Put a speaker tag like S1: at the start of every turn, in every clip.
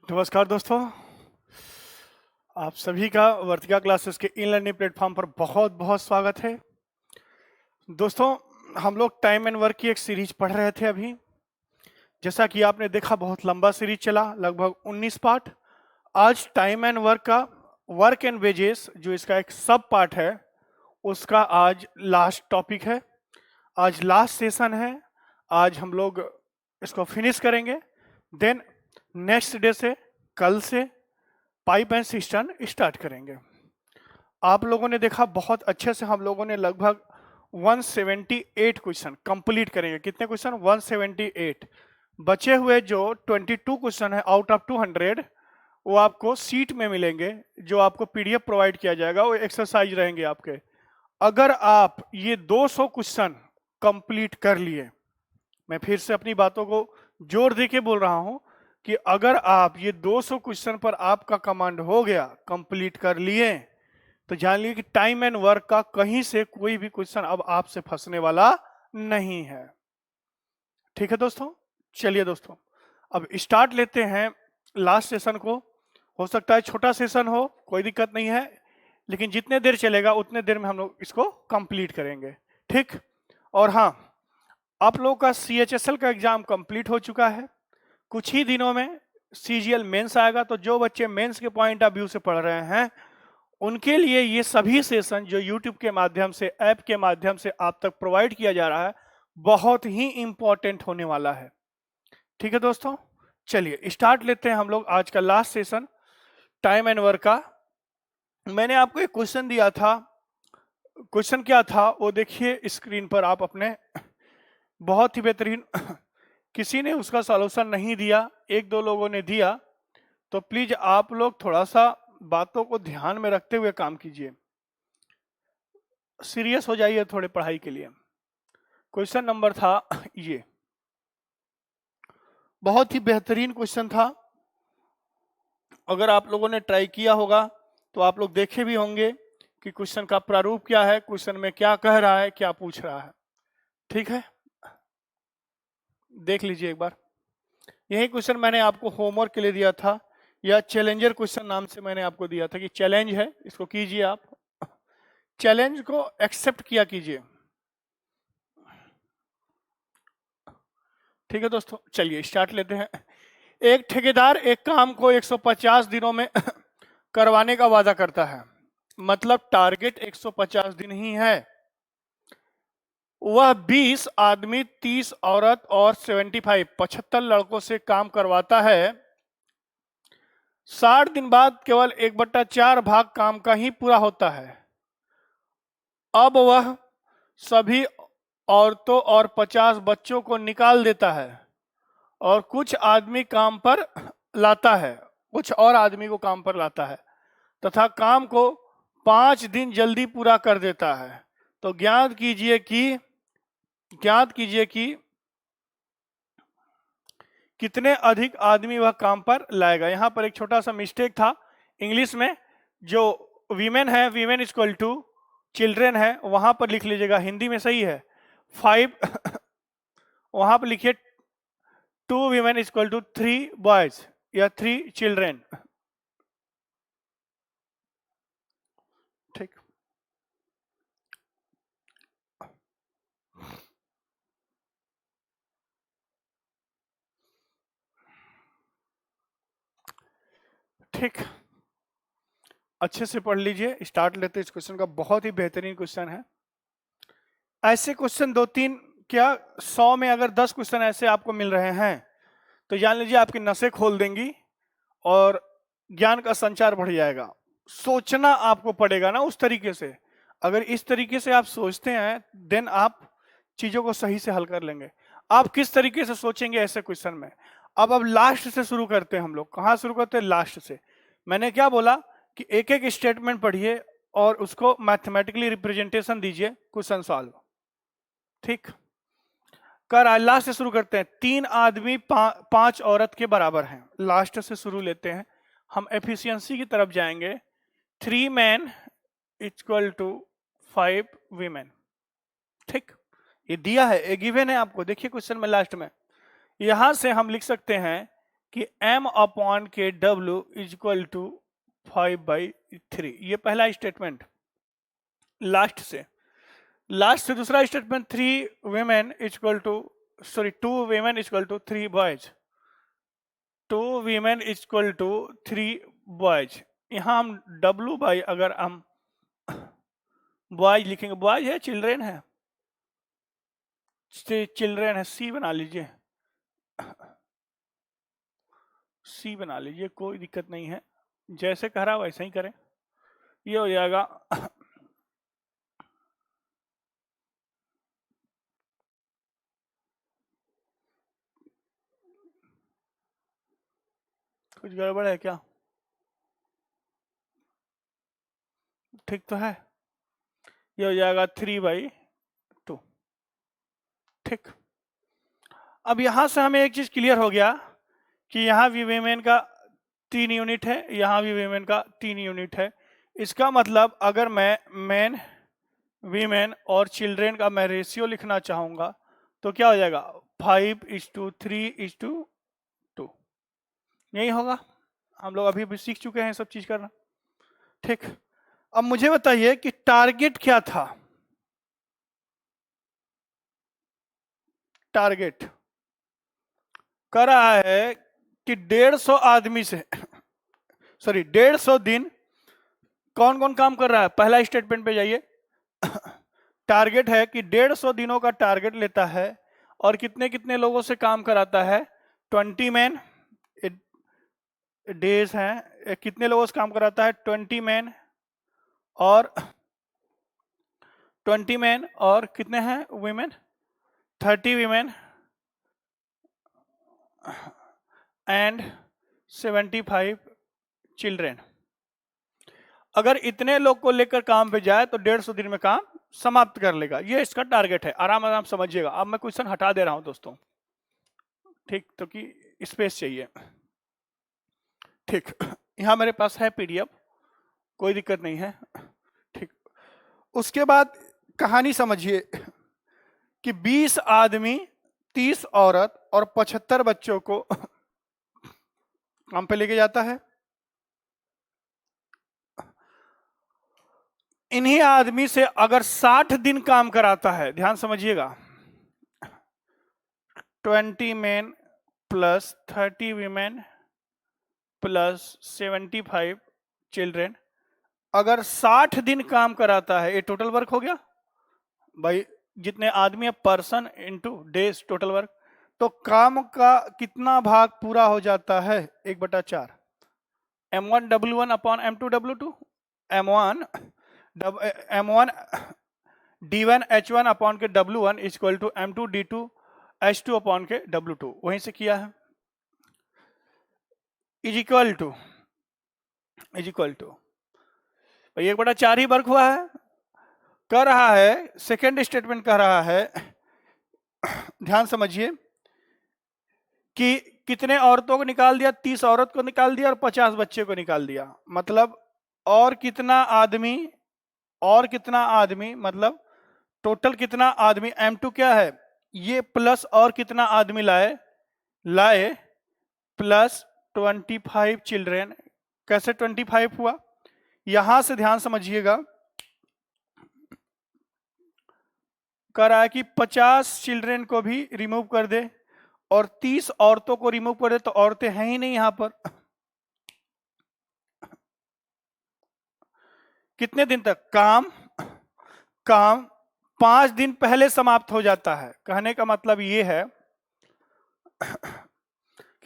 S1: नमस्कार दोस्तों, आप सभी का वर्तिका क्लासेस के ई लर्निंग प्लेटफॉर्म पर बहुत बहुत स्वागत है। दोस्तों, हम लोग टाइम एंड वर्क की एक सीरीज पढ़ रहे थे अभी। जैसा कि आपने देखा, बहुत लंबा सीरीज चला, लगभग 19 पार्ट। आज टाइम एंड वर्क का वर्क एंड वेजेस, जो इसका एक सब पार्ट है, उसका आज लास्ट टॉपिक है। आज लास्ट सेशन है। आज हम लोग इसको फिनिश करेंगे। देन नेक्स्ट डे से, कल से पाइप एंड सिस्टम स्टार्ट करेंगे। आप लोगों ने देखा, बहुत अच्छे से हम लोगों ने लगभग 178 क्वेश्चन कंप्लीट करेंगे। कितने क्वेश्चन? 178। बचे हुए जो 22 क्वेश्चन है आउट ऑफ 200, वो आपको सीट में मिलेंगे, जो आपको पीडीएफ प्रोवाइड किया जाएगा। वो एक्सरसाइज रहेंगे आपके। अगर आप ये 200 क्वेश्चन कंप्लीट कर लिए, मैं फिर से अपनी बातों को जोर दे के बोल रहा हूं कि अगर आप ये 200 क्वेश्चन पर आपका कमांड हो गया, कंप्लीट कर लिए, तो जान लीजिए कि टाइम एंड वर्क का कहीं से कोई भी क्वेश्चन अब आपसे फंसने वाला नहीं है। ठीक है दोस्तों? चलिए दोस्तों, अब स्टार्ट लेते हैं लास्ट सेशन को। हो सकता है छोटा सेशन हो, कोई दिक्कत नहीं है, लेकिन जितने देर चलेगा उतने देर में हम लोग इसको कंप्लीट करेंगे। ठीक? और हाँ, आप लोगों का CHSL का एग्जाम कंप्लीट हो चुका है। कुछ ही दिनों में CGL मेंस आएगा, तो जो बच्चे मेंस के पॉइंट ऑफ व्यू से पढ़ रहे हैं, उनके लिए ये सभी सेशन जो YouTube के माध्यम से, ऐप के माध्यम से आप तक प्रोवाइड किया जा रहा है, बहुत ही इंपॉर्टेंट होने वाला है। ठीक है दोस्तों, चलिए स्टार्ट लेते हैं हम लोग आज का last session time and work का। मैंने आपको एक क्वेश्चन दिया था। क्वेश्चन क्या था वो देखिए स्क्रीन पर आप अपने। बहुत ही बेहतरीन। किसी ने उसका सॉल्यूशन नहीं दिया, एक दो लोगों ने दिया, तो प्लीज आप लोग थोड़ा सा बातों को ध्यान में रखते हुए काम कीजिए। सीरियस हो जाइए थोड़े पढ़ाई के लिए। क्वेश्चन नंबर था ये, बहुत ही बेहतरीन क्वेश्चन था। अगर आप लोगों ने ट्राई किया होगा तो आप लोग देखे भी होंगे कि क्वेश्चन का प्रारूप क्या है, क्वेश्चन में क्या कह रहा है, क्या पूछ रहा है। ठीक है, देख लीजिए एक बार। यही क्वेश्चन मैंने आपको होमवर्क के लिए दिया था, या चैलेंजर क्वेश्चन नाम से मैंने आपको दिया था कि चैलेंज है, इसको कीजिए आप। चैलेंज को एक्सेप्ट किया कीजिए। ठीक है दोस्तों, चलिए स्टार्ट लेते हैं। एक ठेकेदार एक काम को 150 दिनों में करवाने का वादा करता है, मतलब टारगेट 150 दिन ही है। वह 20 आदमी, 30 औरत और 75 लड़कों से काम करवाता है। 60 दिन बाद केवल 1/4 भाग काम का ही पूरा होता है। अब वह सभी औरतों और 50 बच्चों को निकाल देता है और कुछ आदमी काम पर लाता है, कुछ और आदमी को काम पर लाता है तथा काम को 5 दिन जल्दी पूरा कर देता है। तो ज्ञात कीजिए कि कितने अधिक आदमी वह काम पर लाएगा। यहां पर एक छोटा सा मिस्टेक था इंग्लिश में। जो वीमेन है, वीमेन इक्वल टू चिल्ड्रेन है, वहां पर लिख लीजिएगा, हिंदी में सही है 5। वहां पर लिखिए 2 वीमेन इक्वल टू 3 बॉयज या 3 चिल्ड्रेन। ठीक, ठीक, अच्छे से पढ़ लीजिए। स्टार्ट लेते इस क्वेश्चन का, बहुत ही बेहतरीन क्वेश्चन है। ऐसे क्वेश्चन 2-3 क्या 100 में अगर 10 क्वेश्चन ऐसे आपको मिल रहे हैं, तो जान लीजिए आपकी नसें खोल देंगी और ज्ञान का संचार बढ़ जाएगा। सोचना आपको पड़ेगा ना उस तरीके से। अगर इस तरीके से आप सोचते हैं, देन आप चीजों को सही से हल कर लेंगे। आप किस तरीके से सोचेंगे ऐसे क्वेश्चन में? अब लास्ट से शुरू करते हैं हम लोग। कहां शुरू करते हैं? लास्ट से। मैंने क्या बोला कि एक एक स्टेटमेंट पढ़िए और उसको मैथमेटिकली रिप्रेजेंटेशन दीजिए, क्वेश्चन सॉल्व। ठीक, लास्ट से शुरू करते हैं। 3 आदमी 5 औरत के बराबर हैं। लास्ट से शुरू लेते हैं, हम एफिशिएंसी की तरफ जाएंगे। 3 मैन इक्वल टू 5 वीमेन। ठीक, ये दिया है, ये गिवन है आपको। देखिए क्वेश्चन में लास्ट में, यहां से हम लिख सकते हैं कि m/k इज इक्वल टू 5/3। ये पहला स्टेटमेंट। लास्ट से दूसरा statement 2 women is equal to 3 boys. 2 women is equal to 3 boys. यहाँ हम W/, अगर हम बॉयज लिखेंगे, बॉयज है चिल्ड्रेन है, चिल्ड्रेन है, C बना लीजिए, C बना लीजिए, कोई दिक्कत नहीं है, जैसे कह रहा वैसे ही करें। ये हो जाएगा कुछ गड़बड़ है क्या? ठीक तो है। ये हो जाएगा 3/2। ठीक। अब यहां से हमें एक चीज क्लियर हो गया कि यहाँ भी वीमेन का 3 यूनिट है, यहाँ भी वीमेन का 3 यूनिट है। इसका मतलब अगर मैं मेन, वीमेन और चिल्ड्रेन का मैं रेशियो लिखना चाहूंगा तो क्या हो जाएगा? 5:3:2। यही होगा। हम लोग अभी भी सीख चुके हैं सब चीज करना। ठीक। अब मुझे बताइए कि टारगेट क्या था? टारगेट कर रहा है कि 150 आदमी से, सॉरी 150 दिन कौन कौन काम कर रहा है? पहला स्टेटमेंट पे जाइए। टारगेट है कि 150 दिनों का टारगेट लेता है और कितने कितने लोगों से काम कराता है? 20 मैन डेज हैं। कितने लोगों से काम कराता है? 20 मैन और 20 मैन और कितने हैं वीमेन? 30 women and 75 children. अगर इतने लोग को लेकर काम पे जाए तो 150 दिन में काम समाप्त कर लेगा। ये इसका टारगेट है। आराम आराम समझिएगा। अब मैं क्वेश्चन हटा दे रहा हूं दोस्तों, ठीक, तो कि स्पेस चाहिए। ठीक, यहां मेरे पास है PDF, कोई दिक्कत नहीं है। ठीक, उसके बाद कहानी समझिए कि 20 आदमी, 30 औरत और 75 बच्चों को काम पे लेके जाता है। इन्हीं आदमी से अगर 60 दिन काम कराता है, ध्यान समझिएगा, 20 man plus 30 women plus 75 children, अगर 60 दिन काम कराता है, ये टोटल वर्क हो गया भाई, जितने आदमी है person into days total work. तो काम का कितना भाग पूरा हो जाता है? 1/4। M1W1 upon M2W2, M1 D1H1 upon के W1 is equal to M2D2H2 upon के W2, वहीं से किया है। इज इक्वल टू 1/4 ही वर्क हुआ है। कह रहा है, सेकेंड स्टेटमेंट कह रहा है, ध्यान समझिए, कि कितने औरतों को निकाल दिया? 30 औरत को निकाल दिया और 50 बच्चे को निकाल दिया। मतलब और कितना आदमी मतलब टोटल कितना आदमी? M2 क्या है? ये प्लस और कितना आदमी लाए प्लस 25 चिल्ड्रेन। कैसे 25 हुआ? यहां से ध्यान समझिएगा, कह रहा है कि 50 चिल्ड्रेन को भी रिमूव कर दे और 30 औरतों को रिमूव कर दे, तो औरतें हैं ही नहीं यहां पर। कितने दिन तक काम 5 दिन पहले समाप्त हो जाता है। कहने का मतलब ये है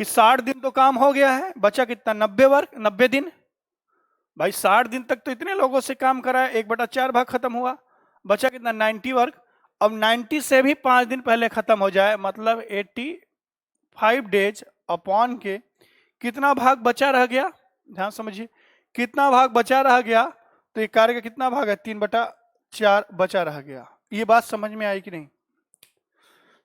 S1: कि 60 दिन तो काम हो गया है, बचा कितना? 90 दिन। भाई 60 दिन तक तो इतने लोगों से काम करा है, 1/4 भाग खत्म हुआ, बचा कितना? 90 वर्क। अब 90 से भी 5 दिन पहले खत्म हो जाए, मतलब 85 डेज अपॉन के कितना भाग बचा रह गया? ध्यान समझिए, कितना भाग बचा रह गया? तो ये कार्य का कितना भाग है? 3/4 बचा रह गया। ये बात समझ में आई कि नहीं?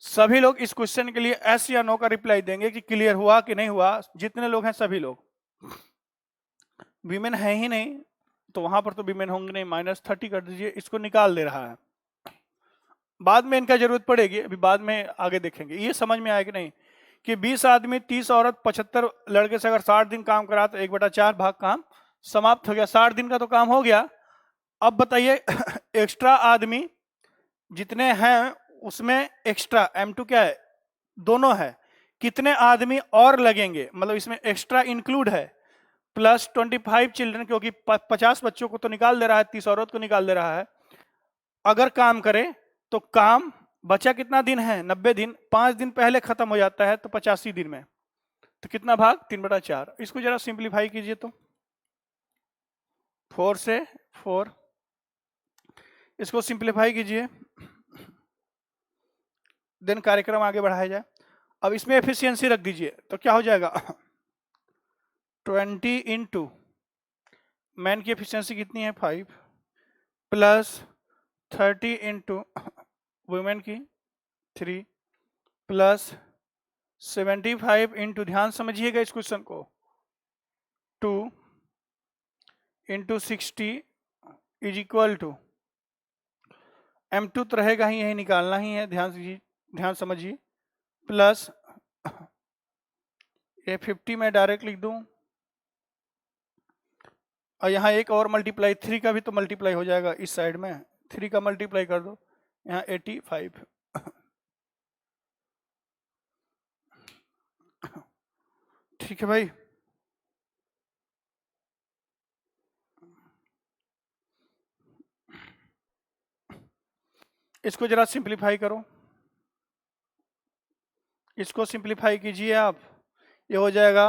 S1: सभी लोग इस क्वेश्चन के लिए एस या नो का रिप्लाई देंगे कि क्लियर हुआ कि नहीं हुआ। जितने लोग हैं सभी लोग। वीमेन है ही नहीं तो वहां पर तो वीमेन होंगे नहीं, -30 कर दीजिए। इसको निकाल दे रहा है, बाद में इनका जरूरत पड़ेगी, अभी बाद में आगे देखेंगे। ये समझ में आया कि नहीं कि 20 आदमी 30 औरत 75 लड़के से अगर 60 दिन काम करा तो 1/4 भाग काम समाप्त हो गया। 60 दिन का तो काम हो गया। अब बताइए एक्स्ट्रा आदमी जितने हैं उसमें एक्स्ट्रा M2 क्या है, दोनों है, कितने आदमी और लगेंगे, मतलब इसमें एक्स्ट्रा इंक्लूड है प्लस 25 चिल्ड्रन, क्योंकि 50 बच्चों को तो निकाल दे रहा है, 30 औरत को निकाल दे रहा है। अगर काम करे तो काम बचा कितना दिन है, 90 दिन, 5 दिन पहले खत्म हो जाता है तो 85 दिन में, तो कितना भाग 3/4। इसको जरा सिंप्लीफाई कीजिए तो 4 से 4, इसको सिंप्लीफाई कीजिए, देन कार्यक्रम आगे बढ़ाया जाए। अब इसमें एफिशिएंसी रख दीजिए तो क्या हो जाएगा 20 इंटू मैन की एफिशिएंसी कितनी है 5 प्लस 30 इंटू वुमेन की 3 प्लस 75 इंटू, ध्यान समझिएगा इस क्वेश्चन को, 2 into 60 is equal to M2 तो रहेगा ही, यही निकालना ही है, ध्यान समझिए, प्लस ये 50 में डायरेक्ट लिख दूं और यहाँ एक और मल्टीप्लाई 3 का भी तो मल्टीप्लाई हो जाएगा इस साइड में, 3 का मल्टीप्लाई कर दो यहाँ 85। ठीक है भाई, इसको जरा सिंप्लीफाई करो, इसको सिंप्लीफाई कीजिए आप, ये हो जाएगा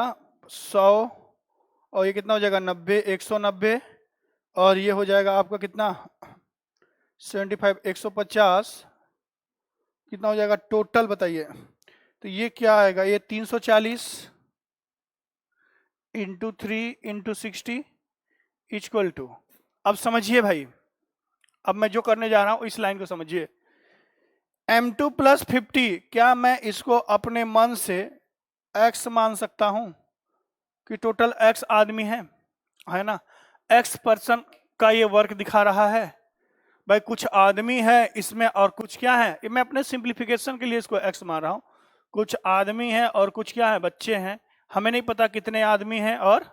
S1: 100 और ये कितना हो जाएगा 90, 190 और ये हो जाएगा आपका कितना 75, 150, कितना हो जाएगा टोटल बताइए। तो ये क्या आएगा, ये 340 इंटू 3 इंटू 60 इक्वल टू, अब समझिए भाई, अब मैं जो करने जा रहा हूं इस लाइन को समझिए, M2 प्लस 50, क्या मैं इसको अपने मन से x मान सकता हूं कि टोटल x आदमी है ना, x पर्सन का ये वर्क दिखा रहा है भाई, कुछ आदमी है इसमें और कुछ क्या है, मैं अपने सिंप्लीफिकेशन के लिए इसको x मान रहा हूं, कुछ आदमी है और कुछ क्या है, बच्चे हैं, हमें नहीं पता कितने आदमी हैं और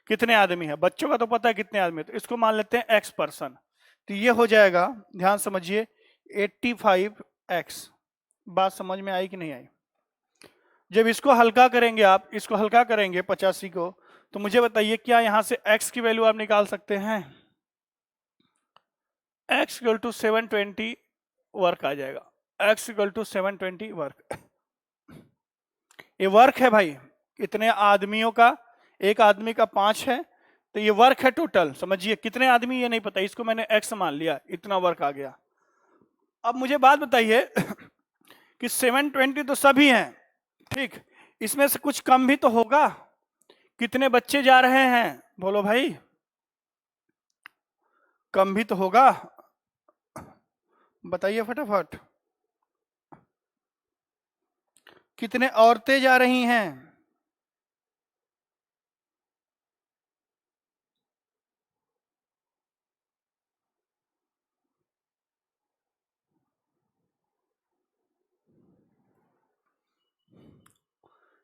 S1: कितने आदमी हैं, बच्चों का तो पता है कितने आदमी है, तो इसको मान लेते हैं x पर्सन, तो ये हो जाएगा, ध्यान समझिए 85x। बात समझ में आई कि नहीं आई? जब इसको हल्का करेंगे आप, इसको हल्का करेंगे 85 को, तो मुझे बताइए क्या यहां से x की वैल्यू आप निकाल सकते हैं, x इक्वल टू 720 वर्क आ जाएगा, x इक्वल टू 720 वर्क, ये वर्क है भाई, इतने आदमियों का, एक आदमी का 5 है, तो ये वर्क है टोटल, समझिए कितने आदमी ये नहीं पता, इसको मैंने x मान लिया, इतना वर्क आ गया। अब मुझे बात बताइए कि 720 तो सभी हैं, ठीक, इसमें से कुछ कम भी तो होगा, कितने बच्चे जा रहे हैं बोलो भाई, कम भी तो होगा, बताइए फटाफट, कितने औरतें जा रही हैं,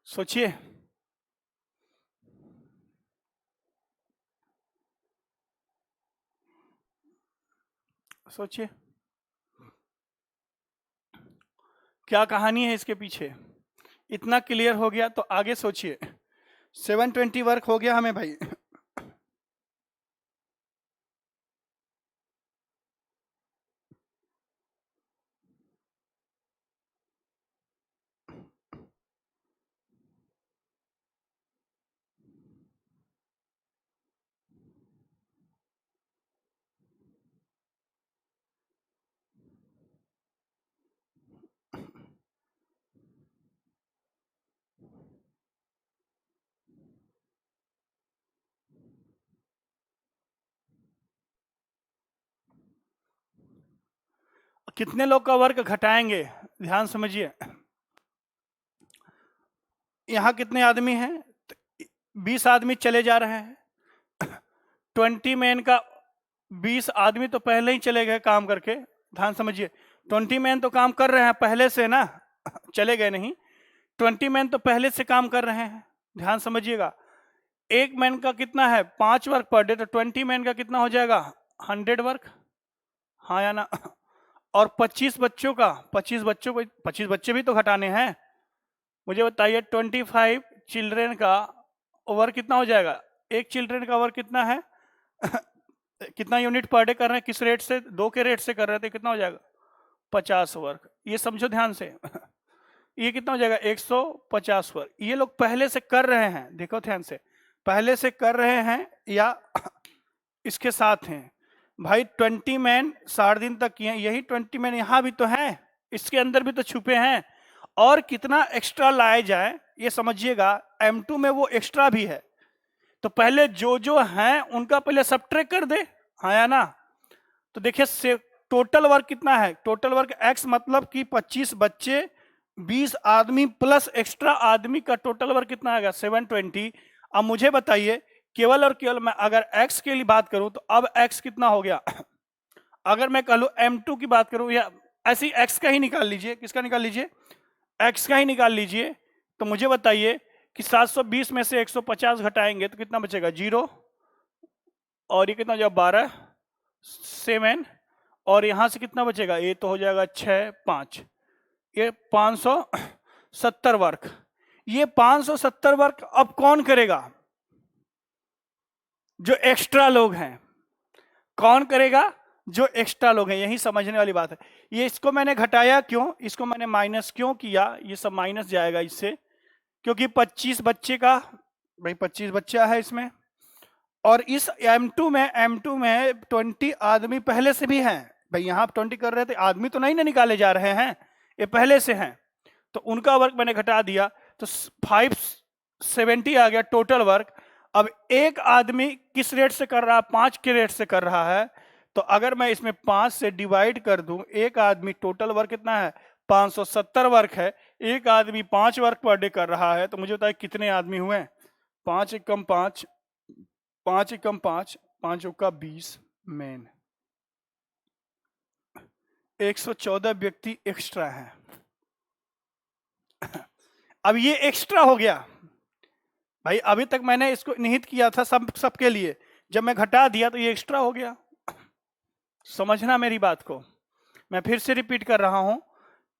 S1: सोचिए, सोचिए क्या कहानी है इसके पीछे, इतना क्लियर हो गया तो आगे सोचिए, 720 वर्क हो गया हमें भाई, कितने लोग का वर्क घटाएंगे, ध्यान समझिए, यहां कितने आदमी हैं, 20 आदमी चले जा रहे हैं, 20 मैन का 20 आदमी तो पहले ही चले गए काम करके, ध्यान समझिए, 20 मैन तो काम कर रहे हैं पहले से ना, चले गए नहीं, 20 मैन तो पहले से काम कर रहे हैं, ध्यान समझिएगा। एक मैन का कितना है 5 वर्क पर डे, तो 20 मैन का कितना हो जाएगा 100 वर्क, हाँ या ना। और 25 बच्चों का, 25 बच्चों को, 25 बच्चे भी तो घटाने हैं। मुझे बताइए 25 चिल्ड्रेन का वर्क कितना हो जाएगा, एक चिल्ड्रेन का वर्क कितना है कितना यूनिट पर डे कर रहे हैं, किस रेट से, 2 के रेट से कर रहे थे, कितना हो जाएगा 50 वर्क। ये समझो ध्यान से ये कितना हो जाएगा 150 वर्क। ये लोग पहले से कर रहे हैं, देखो ध्यान से, पहले से कर रहे हैं या इसके साथ हैं। भाई 20 मैन 60 दिन तक किए, यही 20 मैन यहाँ भी तो हैं, इसके अंदर भी तो छुपे हैं। और कितना एक्स्ट्रा लाया जाए ये समझिएगा, M2 में वो एक्स्ट्रा भी है, तो पहले जो हैं उनका पहले सब्ट्रैक्ट कर दे, हाँ या ना। तो देखिए टोटल वर्क कितना है, टोटल वर्क x मतलब कि 25 बच्चे 20 आदमी प्लस एक्स्ट्रा आदमी का टोटल वर्क कितना आएगा 720। अब मुझे बताइए केवल और केवल मैं अगर x के लिए बात करूं तो अब x कितना हो गया अगर मैं कह लूं M2 की बात करूं, या ऐसी x का ही निकाल लीजिए, किसका निकाल लीजिए, x का ही निकाल लीजिए। तो मुझे बताइए कि 720 में से 150 घटाएंगे तो कितना बचेगा 0, और ये कितना हो जाएगा 12 7, और यहां से कितना बचेगा, ये तो हो जाएगा 6 5, ये 570 वर्क। ये 570 वर्क अब कौन करेगा, जो एक्स्ट्रा लोग हैं। कौन करेगा, जो एक्स्ट्रा लोग हैं, यही समझने वाली बात है। ये इसको मैंने घटाया क्यों, इसको मैंने माइनस क्यों किया, ये सब माइनस जाएगा इससे, क्योंकि 25 बच्चे का, भाई 25 बच्चा है इसमें, और इस M2 में 20 आदमी पहले से भी हैं। भाई यहाँ आप 20 कर रहे थे, आदमी तो नहीं ना निकाले जा रहे हैं, ये पहले से हैं, तो उनका वर्क मैंने घटा दिया, तो 570 आ गया टोटल वर्क। अब एक आदमी किस रेट से कर रहा है, 5 के रेट से कर रहा है, तो अगर मैं इसमें 5 से डिवाइड कर दूं, एक आदमी टोटल वर्क कितना है 570 वर्क है, एक आदमी 5 वर्क पर डे कर रहा है, तो मुझे बताइए कितने आदमी हुए, 5 एकम 5, 5 एकम 5, 5 का 20 मैन, 114 व्यक्ति एक्स्ट्रा है। अब ये एक्स्ट्रा हो गया भाई, अभी तक मैंने इसको निहित किया था सबके लिए, जब मैं घटा दिया तो ये एक्स्ट्रा हो गया। समझना मेरी बात को, मैं फिर से रिपीट कर रहा हूं।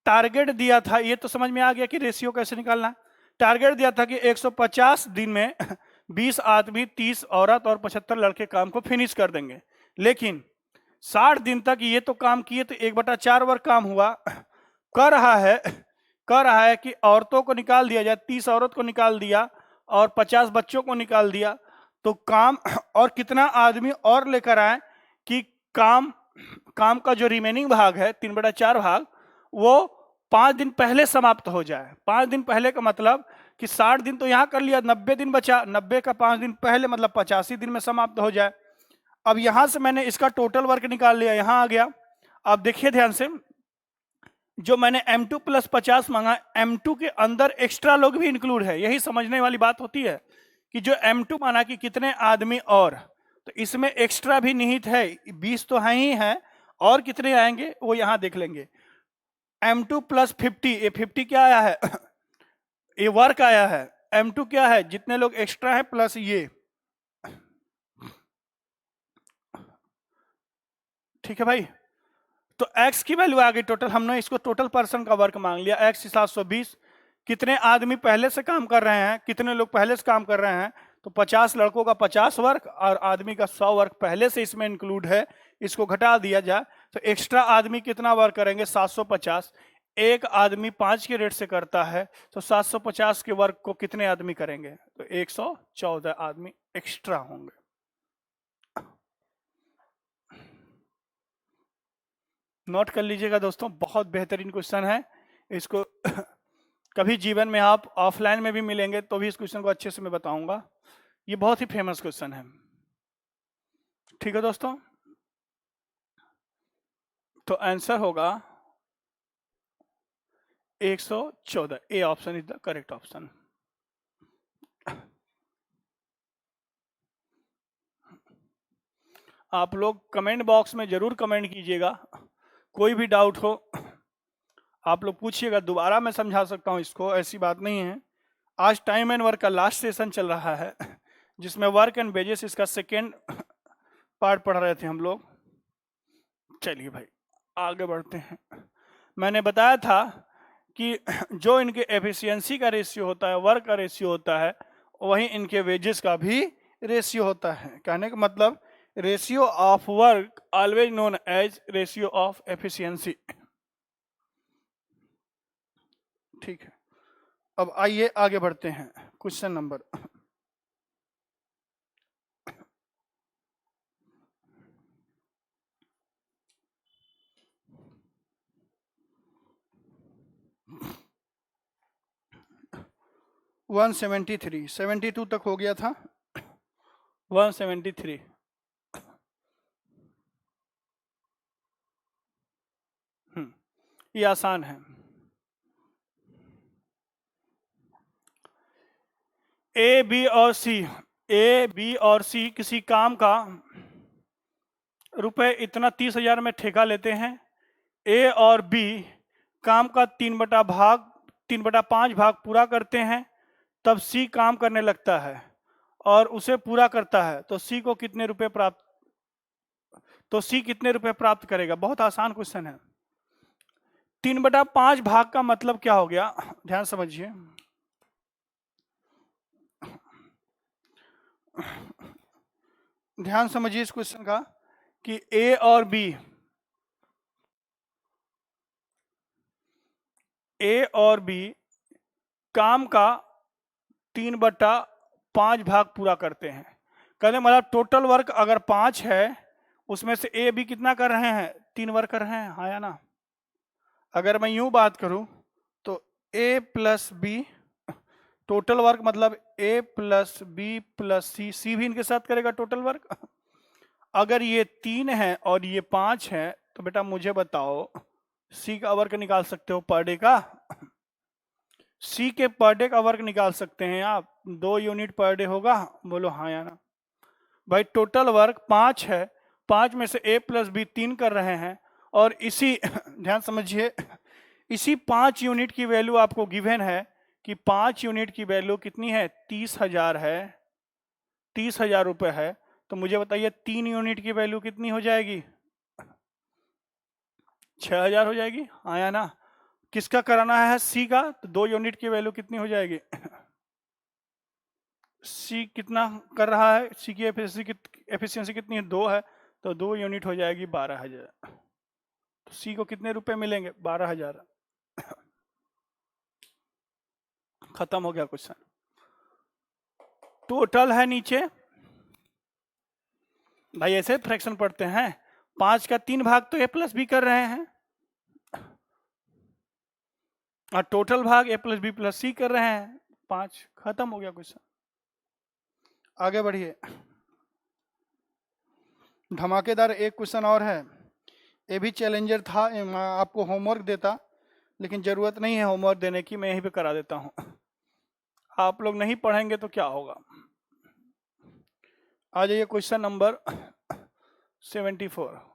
S1: टारगेट दिया था, ये तो समझ में आ गया कि रेशियो कैसे निकालना। टारगेट दिया था कि 150 दिन में 20 आदमी 30 औरत और 75 लड़के काम को फिनिश कर देंगे, लेकिन 60 दिन तक ये तो काम किए, तो 1/4 वर्क काम हुआ। कर रहा है कि औरतों को निकाल दिया जाए, 30 औरत को निकाल दिया और 50 बच्चों को निकाल दिया, तो काम और कितना आदमी और लेकर आए कि काम का जो रिमेनिंग भाग है 3/4 भाग, वो 5 दिन पहले समाप्त हो जाए। 5 दिन पहले का मतलब कि 60 दिन तो यहां कर लिया, 90 दिन बचा, 90 का 5 दिन पहले मतलब 85 दिन में समाप्त हो जाए। अब यहां से मैंने इसका टोटल वर्क निकाल लिया, यहां आ गया। अब देखिए ध्यान से, जो मैंने M2 प्लस 50 मांगा, M2 के अंदर एक्स्ट्रा लोग भी इंक्लूड है, यही समझने वाली बात होती है कि जो M2 माना कि कितने आदमी, और तो इसमें एक्स्ट्रा भी निहित है, 20 तो है ही है, और कितने आएंगे वो यहां देख लेंगे। M2 प्लस 50, ये 50 क्या आया है ये वर्क आया है। M2 क्या है, जितने लोग एक्स्ट्रा है प्लस ये, ठीक है भाई। तो x की वैल्यू आ गई टोटल, हमने इसको टोटल पर्सन का वर्क मांग लिया, x 720। कितने आदमी पहले से काम कर रहे हैं, कितने लोग पहले से काम कर रहे हैं, तो 50 लड़कों का 50 वर्क और आदमी का 100 वर्क पहले से इसमें इंक्लूड है, इसको घटा दिया जाए तो एक्स्ट्रा आदमी कितना वर्क करेंगे 750। एक आदमी 5 के रेट से करता है, तो 750 के वर्क को कितने आदमी करेंगे, तो 114 आदमी एक्स्ट्रा होंगे। नोट कर लीजिएगा दोस्तों, बहुत बेहतरीन क्वेश्चन है। इसको कभी जीवन में आप ऑफलाइन में भी मिलेंगे तो भी इस क्वेश्चन को अच्छे से मैं बताऊंगा, ये बहुत ही फेमस क्वेश्चन है। ठीक है दोस्तों, तो आंसर होगा 114, A option is the correct option. आप लोग कमेंट बॉक्स में जरूर कमेंट कीजिएगा, कोई भी डाउट हो आप लोग पूछिएगा, दोबारा मैं समझा सकता हूँ इसको, ऐसी बात नहीं है। आज टाइम एंड वर्क का लास्ट सेशन चल रहा है जिसमें वर्क एंड वेजेस इसका सेकेंड पार्ट पढ़ रहे थे हम लोग। चलिए भाई आगे बढ़ते हैं। मैंने बताया था कि जो इनके एफिशिएंसी का रेशियो होता है, वर्क का रेशियो होता है, वही इनके वेजेस का भी रेशियो होता है। कहने का मतलब ratio of work always known as ratio of efficiency. ठीक है, अब आइए आगे बढ़ते हैं। क्वेश्चन नंबर 173, 72 तक हो गया था, 173। ये आसान है। ए बी और सी, ए बी और सी किसी काम का रुपए इतना 30,000 में ठेका लेते हैं। ए और बी काम का 3/5 भाग पूरा करते हैं, तब सी काम करने लगता है और उसे पूरा करता है, तो सी को कितने रुपए प्राप्त, तो सी कितने रुपए प्राप्त करेगा? बहुत आसान क्वेश्चन है। 3/5 भाग का मतलब क्या हो गया, ध्यान समझिए। ध्यान समझिए इस क्वेश्चन का कि ए और बी, ए और बी काम का 3/5 भाग पूरा करते हैं। कहने मतलब टोटल वर्क अगर 5 है, उसमें से ए बी कितना कर रहे हैं? 3 वर्क कर रहे हैं, हाँ या ना? अगर मैं यूं बात करूं तो ए प्लस बी टोटल वर्क मतलब ए प्लस बी प्लस सी, सी भी इनके साथ करेगा टोटल वर्क। अगर ये 3 है और ये 5 है तो बेटा मुझे बताओ सी का वर्क निकाल सकते हो पर डे का? सी के पर डे का वर्क निकाल सकते हैं आप, 2 यूनिट पर डे होगा, बोलो हाँ या ना? भाई टोटल वर्क 5 है, 5 में से ए प्लस बी 3 कर रहे हैं, और इसी ध्यान समझिए, इसी 5 यूनिट की वैल्यू आपको गिवन है कि 5 यूनिट की वैल्यू कितनी है? 30,000 है, 30,000 रुपए है। तो मुझे बताइए 3 यूनिट की वैल्यू कितनी हो जाएगी? 6,000 हो जाएगी, हाँ या ना? किसका कराना है? सी का, तो 2 यूनिट की वैल्यू कितनी हो जाएगी? सी कितना कर रहा है? सी की एफिशिएंसी कितनी है? 2 है, तो 2 यूनिट हो जाएगी 12,000। तो सी को कितने रुपए मिलेंगे? 12,000। खत्म हो गया क्वेश्चन। टोटल है नीचे, भाई ऐसे फ्रैक्शन पढ़ते हैं, 5 का 3 भाग तो ए प्लस बी कर रहे हैं, और टोटल भाग ए प्लस बी प्लस सी कर रहे हैं 5। खत्म हो गया क्वेश्चन। आगे बढ़िए, धमाकेदार एक क्वेश्चन और है, ये भी चैलेंजर था, मैं आपको होमवर्क देता, लेकिन जरूरत नहीं है होमवर्क देने की, मैं यहीं पे करा देता हूं। आप लोग नहीं पढ़ेंगे तो क्या होगा? आ जाइए क्वेश्चन नंबर 74।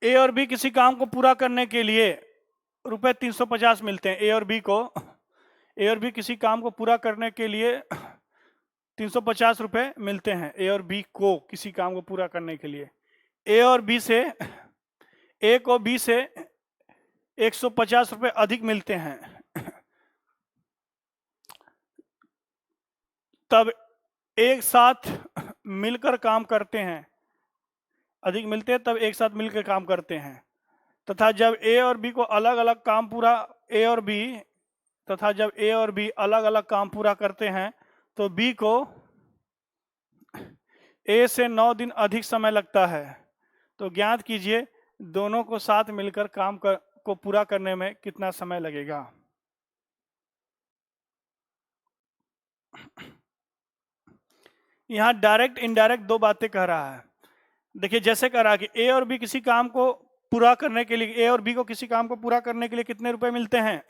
S1: ए और बी किसी काम को पूरा करने के लिए रुपए 350 मिलते हैं। ए और बी को, ए और बी किसी काम को पूरा करने के लिए 350 रुपए मिलते हैं। ए और बी को किसी काम को पूरा करने के लिए, ए और बी से, ए को बी से 150 रुपए अधिक मिलते हैं, तब एक साथ मिलकर काम करते हैं, अधिक मिलते हैं तब एक साथ मिलकर काम करते हैं, तथा जब ए और बी को अलग अलग काम पूरा, ए और बी, तथा जब ए और बी अलग अलग काम पूरा करते हैं तो बी को ए से 9 दिन अधिक समय लगता है। तो ज्ञात कीजिए दोनों को साथ मिलकर को पूरा करने में कितना समय लगेगा? यहाँ डायरेक्ट इनडायरेक्ट दो बातें कह रहा है। देखिए जैसे कह रहा कि ए और बी किसी काम को पूरा करने के लिए, ए और बी को किसी काम को पूरा करने के लिए कितने रुपए मिलते हैं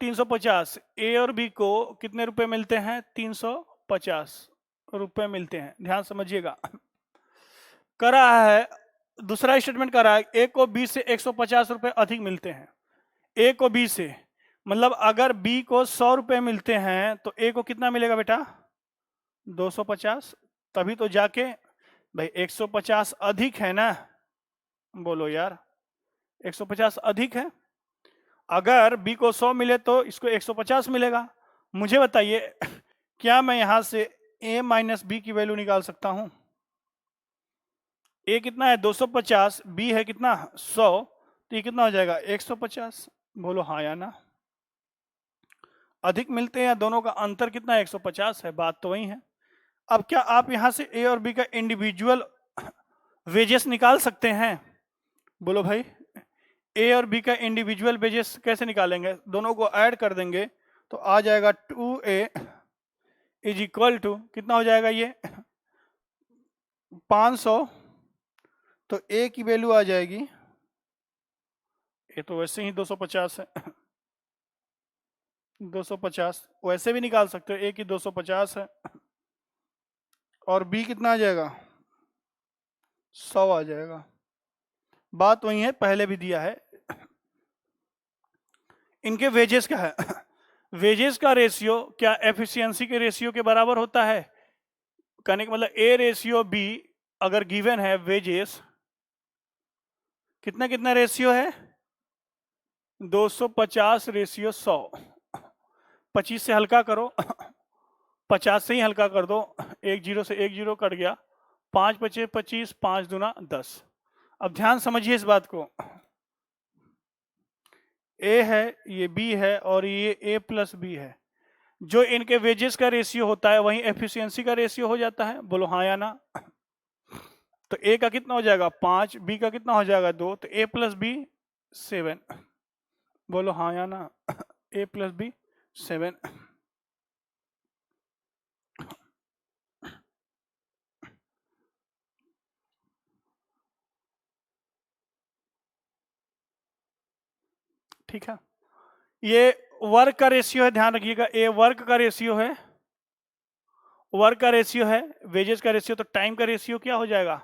S1: 350। ए और बी को कितने रुपए मिलते हैं 350 रुपए मिलते हैं। ध्यान समझिएगा। कर रहा है दूसरा स्टेटमेंट कर रहा है ए को बी से 150 रुपए अधिक मिलते हैं। ए को बी से मतलब अगर बी को 100 रुपए मिलते हैं तो ए को कितना मिलेगा बेटा 250। तभी तो जाके भाई 150 अधिक है ना, बोलो यार 150 अधिक है। अगर बी को 100 मिले तो इसको 150 मिलेगा। मुझे बताइए क्या मैं यहां से a माइनस बी की वैल्यू निकाल सकता हूं? a कितना है 250, b है कितना 100, तो ये कितना हो जाएगा 150। बोलो हाँ या ना। अधिक मिलते हैं, दोनों का अंतर कितना है 150 है, बात तो वही है। अब क्या आप यहां से ए और बी का इंडिविजुअल वेजेस निकाल सकते हैं? बोलो भाई ए और बी का इंडिविजुअल वेजेस कैसे निकालेंगे? दोनों को ऐड कर देंगे तो आ जाएगा 2a इज इक्वल टू कितना हो जाएगा ये 500। तो a की वैल्यू आ जाएगी, ये तो वैसे ही 250 है 250 वैसे भी निकाल सकते हो, a की 250 है और b कितना आ जाएगा 100 आ जाएगा। बात वही है, पहले भी दिया है। इनके वेजेस क्या है वेजेस का रेशियो क्या एफिशिएंसी के रेशियो के बराबर होता है? कहने का मतलब ए रेशियो बी अगर गिवन है, वेजेस कितना कितना रेशियो है 250 रेशियो 100। 25 से हल्का करो 50 से ही हल्का कर दो, एक जीरो से एक जीरो कट गया, 5 पचे 25, 5 दूना 10। अब ध्यान समझिए इस बात को, ए है ये बी है और ये ए प्लस बी है। जो इनके वेजेस का रेशियो होता है वही एफिशिएंसी का रेशियो हो जाता है। बोलो हाँ या ना। तो ए का कितना हो जाएगा 5, बी का कितना हो जाएगा 2, तो ए प्लस बी 7। बोलो हाँ या ना। ए प्लस बी 7। ठीक है, ये वर्क का रेशियो है, ध्यान रखिएगा। ए वर्क का रेशियो है, वर्क का रेशियो है, वेजेस का रेशियो। तो टाइम का रेशियो क्या हो जाएगा?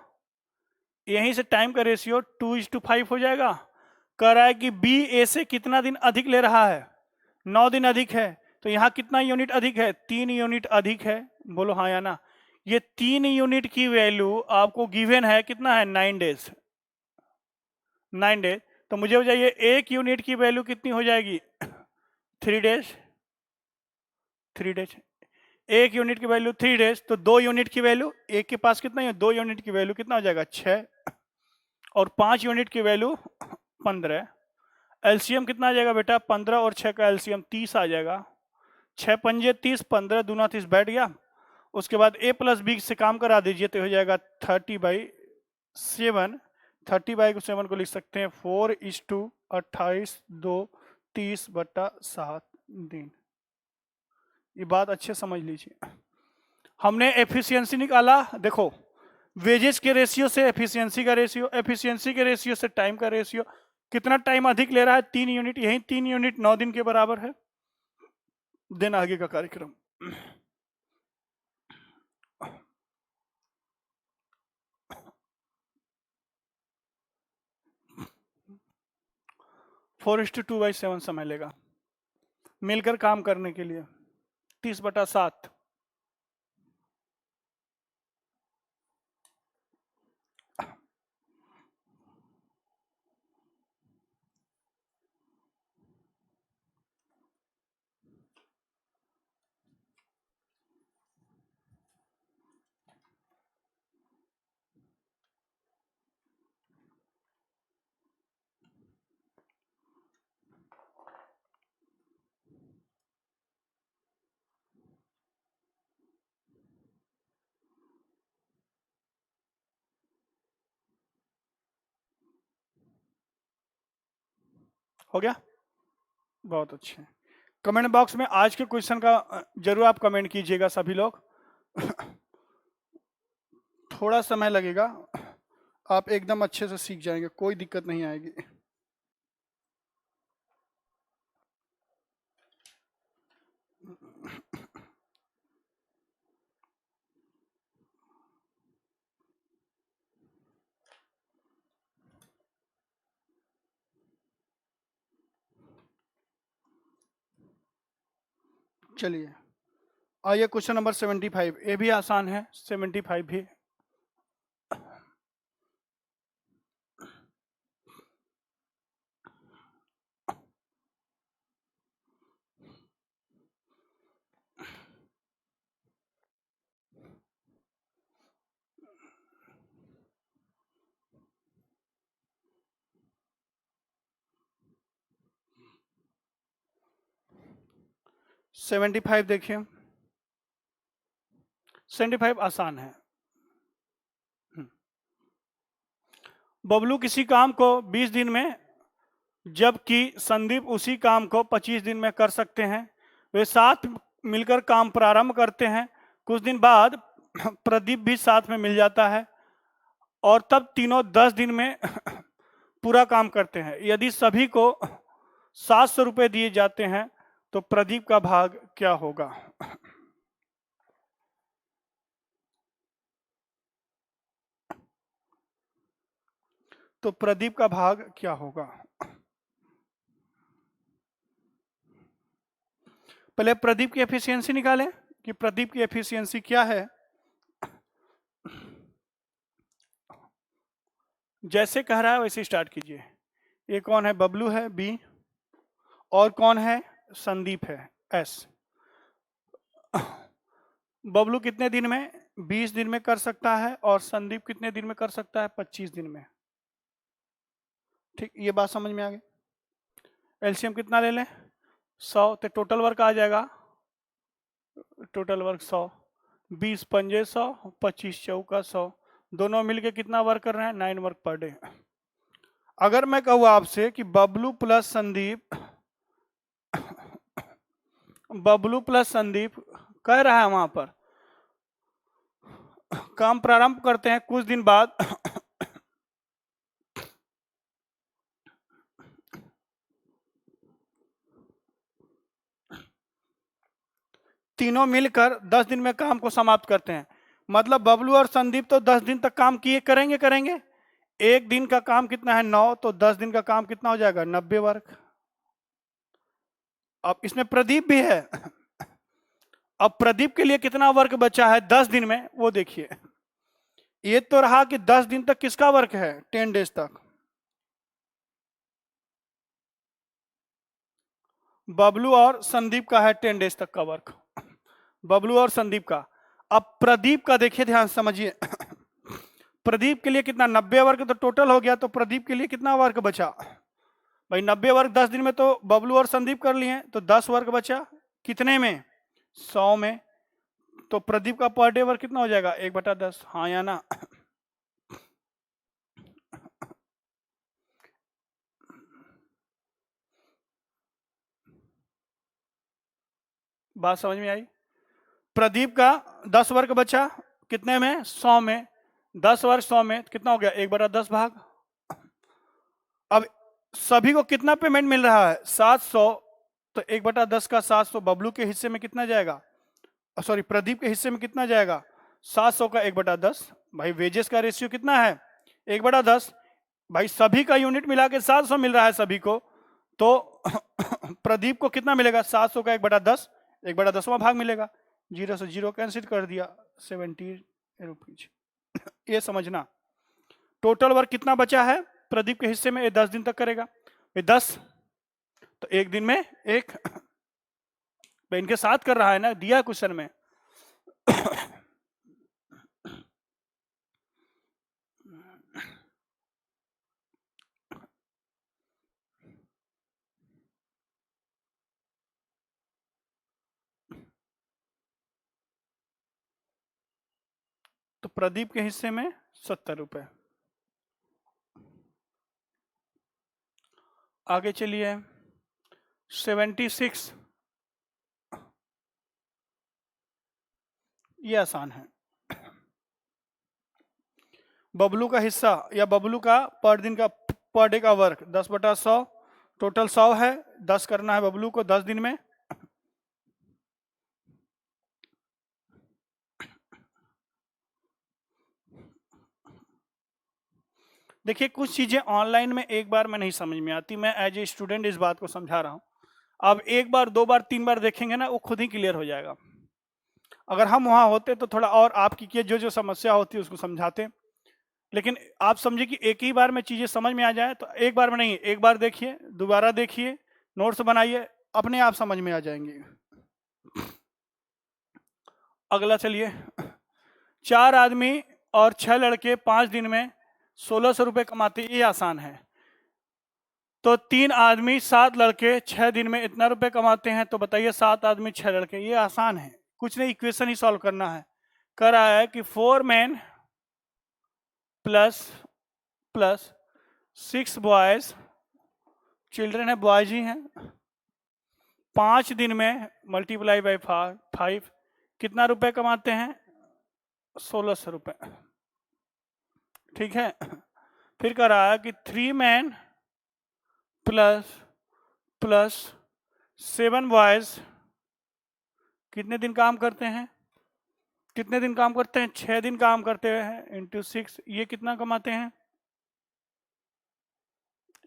S1: यहीं से टाइम का रेशियो 2:5 हो जाएगा। कह रहा है कि बी ए से कितना दिन अधिक ले रहा है 9 दिन अधिक है। तो यहाँ कितना यूनिट अधिक है 3 यूनिट अधिक है। बोलो हाँ या ना। ये 3 यूनिट की वैल्यू आपको गिवन है कितना है 9 डेज 9 डेज। तो मुझे बताइए एक यूनिट की वैल्यू कितनी हो जाएगी 3 डेज 3 डेज। एक यूनिट की वैल्यू 3 डेज, तो 2 यूनिट की वैल्यू, एक के पास कितना है 2 यूनिट की वैल्यू कितना हो जाएगा 6 और 5 यूनिट की वैल्यू 15। एलसीएम कितना आ जाएगा बेटा 15 और 6 का एलसीएम 30 आ जाएगा। 6 पंजे 30, 15 दूना 30 बैठ गया। उसके बाद a प्लस बी से काम करा दीजिए तो हो जाएगा 30/7। 30/7 को लिख सकते हैं 4:28 2 30/7 दिन। ये बात अच्छे समझ लीजिए। हमने एफिशिएंसी निकाला, देखो वेजेस के रेशियो से एफिशिएंसी का रेशियो, एफिशिएंसी के रेशियो से टाइम का रेशियो। कितना टाइम अधिक ले रहा है 3 यूनिट, यही 3 यूनिट 9 दिन के बराबर है। दिन आगे का कार्यक्रम। 4:2/7 समय लेगा मिलकर काम करने के लिए 30/7। हो गया, बहुत अच्छे। कमेंट बॉक्स में आज के क्वेश्चन का जरूर आप कमेंट कीजिएगा सभी लोग। थोड़ा समय लगेगा, आप एकदम अच्छे से सीख जाएंगे, कोई दिक्कत नहीं आएगी। चलिए आइए क्वेश्चन नंबर 75, ये भी आसान है, 75 भी। सेवेंटी फाइव देखिए, 75 आसान है। बबलू किसी काम को 20 दिन में, जबकि संदीप उसी काम को 25 दिन में कर सकते हैं। वे साथ मिलकर काम प्रारंभ करते हैं। कुछ दिन बाद प्रदीप भी साथ में मिल जाता है और तब तीनों 10 दिन में पूरा काम करते हैं। यदि सभी को 700 रुपए दिए जाते हैं तो प्रदीप का भाग क्या होगा? तो प्रदीप का भाग क्या होगा? पहले प्रदीप की एफिशिएंसी निकालें कि प्रदीप की एफिशिएंसी क्या है। जैसे कह रहा है वैसे स्टार्ट कीजिए। ये कौन है? बबलू है, बी, और कौन है? संदीप है, एस। बबलू कितने दिन में? 20 दिन में कर सकता है, और संदीप कितने दिन में कर सकता है? 25 दिन में। ठीक, ये बात समझ में आ गई। एलसीएम कितना ले लें? 100, तो टोटल वर्क आ जाएगा, टोटल वर्क 100, 20 पंजे 100, 25 चौका 100, दोनों मिलके कितना वर्क कर रहे हैं? 9 वर्क पर डे। अगर मैं कहूँ आपसे कि बबलू प्लस संदीप, बबलू प्लस संदीप कह रहा है वहां पर काम प्रारंभ करते हैं कुछ दिन बाद, तीनों मिलकर 10 दिन में काम को समाप्त करते हैं। मतलब बबलू और संदीप तो 10 दिन तक काम किए करेंगे। एक दिन का काम कितना है? 9, तो 10 दिन का काम कितना हो जाएगा? 90 वर्क। अब इसमें प्रदीप भी है। अब प्रदीप के लिए कितना वर्क बचा है 10 दिन में, वो देखिए। ये तो रहा कि 10 दिन तक किसका वर्क है? 10 डेज तक बबलू और संदीप का है, 10 डेज तक का वर्क, बबलू और संदीप का। अब प्रदीप का देखिए, ध्यान समझिए। प्रदीप के लिए कितना? 90 वर्क तो टोटल हो गया, तो प्रदीप के लिए कितना वर्क बचा? भाई 90 वर्क 10 दिन में तो बबलू और संदीप कर लिए, तो 10 वर्क बचा कितने में? 100 में। तो प्रदीप का पर डे वर्क कितना हो जाएगा? 1/10। हाँ या ना? बात समझ में आई? प्रदीप का 10 वर्क बचा कितने में? 100 में। 10 वर्क 100 में कितना हो गया? 1/10 भाग। अब सभी को कितना पेमेंट मिल रहा है? 700, तो 1/10 का 700 बबलू के हिस्से में कितना जाएगा? सॉरी, प्रदीप के हिस्से में कितना जाएगा? 700 का 1/10। भाई वेजेस का रेशियो कितना है? 1/10। भाई सभी का यूनिट मिला के 700 मिल रहा है सभी को, तो प्रदीप को कितना मिलेगा? 700 का 1/10, 1/10वां भाग मिलेगा। 0 से 0 कैंसिल कर दिया, 70 रुपीज। ये समझना। टोटल वर्क कितना बचा है प्रदीप के हिस्से में? ये 10 दिन तक करेगा। ये 10, तो एक दिन में एक, इनके साथ कर रहा है ना, दिया क्वेश्चन में। तो प्रदीप के हिस्से में 70 रुपए। आगे चलिए 76, ये आसान है। बबलू का हिस्सा या बबलू का पर दिन का पर डे का वर्क 10/100, टोटल 100 है, 10 करना है बबलू को 10 दिन में। देखिए कुछ चीजें ऑनलाइन में एक बार में नहीं समझ में आती, मैं एज ए स्टूडेंट इस बात को समझा रहा हूं। अब एक बार, दो बार, तीन बार देखेंगे ना, वो खुद ही क्लियर हो जाएगा। अगर हम वहां होते तो थोड़ा और आपकी जो जो समस्या होती है उसको समझाते, लेकिन आप समझिए कि एक ही बार में चीजें समझ में आ जाए तो एक बार में नहीं, एक बार देखिए, दोबारा देखिए, नोट्स बनाइए, अपने आप समझ में आ जाएंगे। अगला चलिए, 4 आदमी और 6 लड़के 5 दिन में 1600 रुपए कमाते, ये आसान है। तो 3 आदमी 7 लड़के 6 दिन में इतना रुपए कमाते हैं, तो बताइए 7 आदमी 6 लड़के, ये आसान है, कुछ नहीं, इक्वेशन ही सॉल्व करना है। कह रहा है कि 4 मैन प्लस 6 बॉयज, चिल्ड्रन है, बॉयज ही हैं, 5 दिन में मल्टीप्लाई बाई 5 कितना रुपए कमाते हैं? 1600 रुपए। ठीक है, फिर कह रहा है कि 3 मैन प्लस 7 बॉयज कितने दिन काम करते हैं? कितने दिन काम करते हैं? 6 दिन काम करते हैं, इंटू 6, ये कितना कमाते हैं?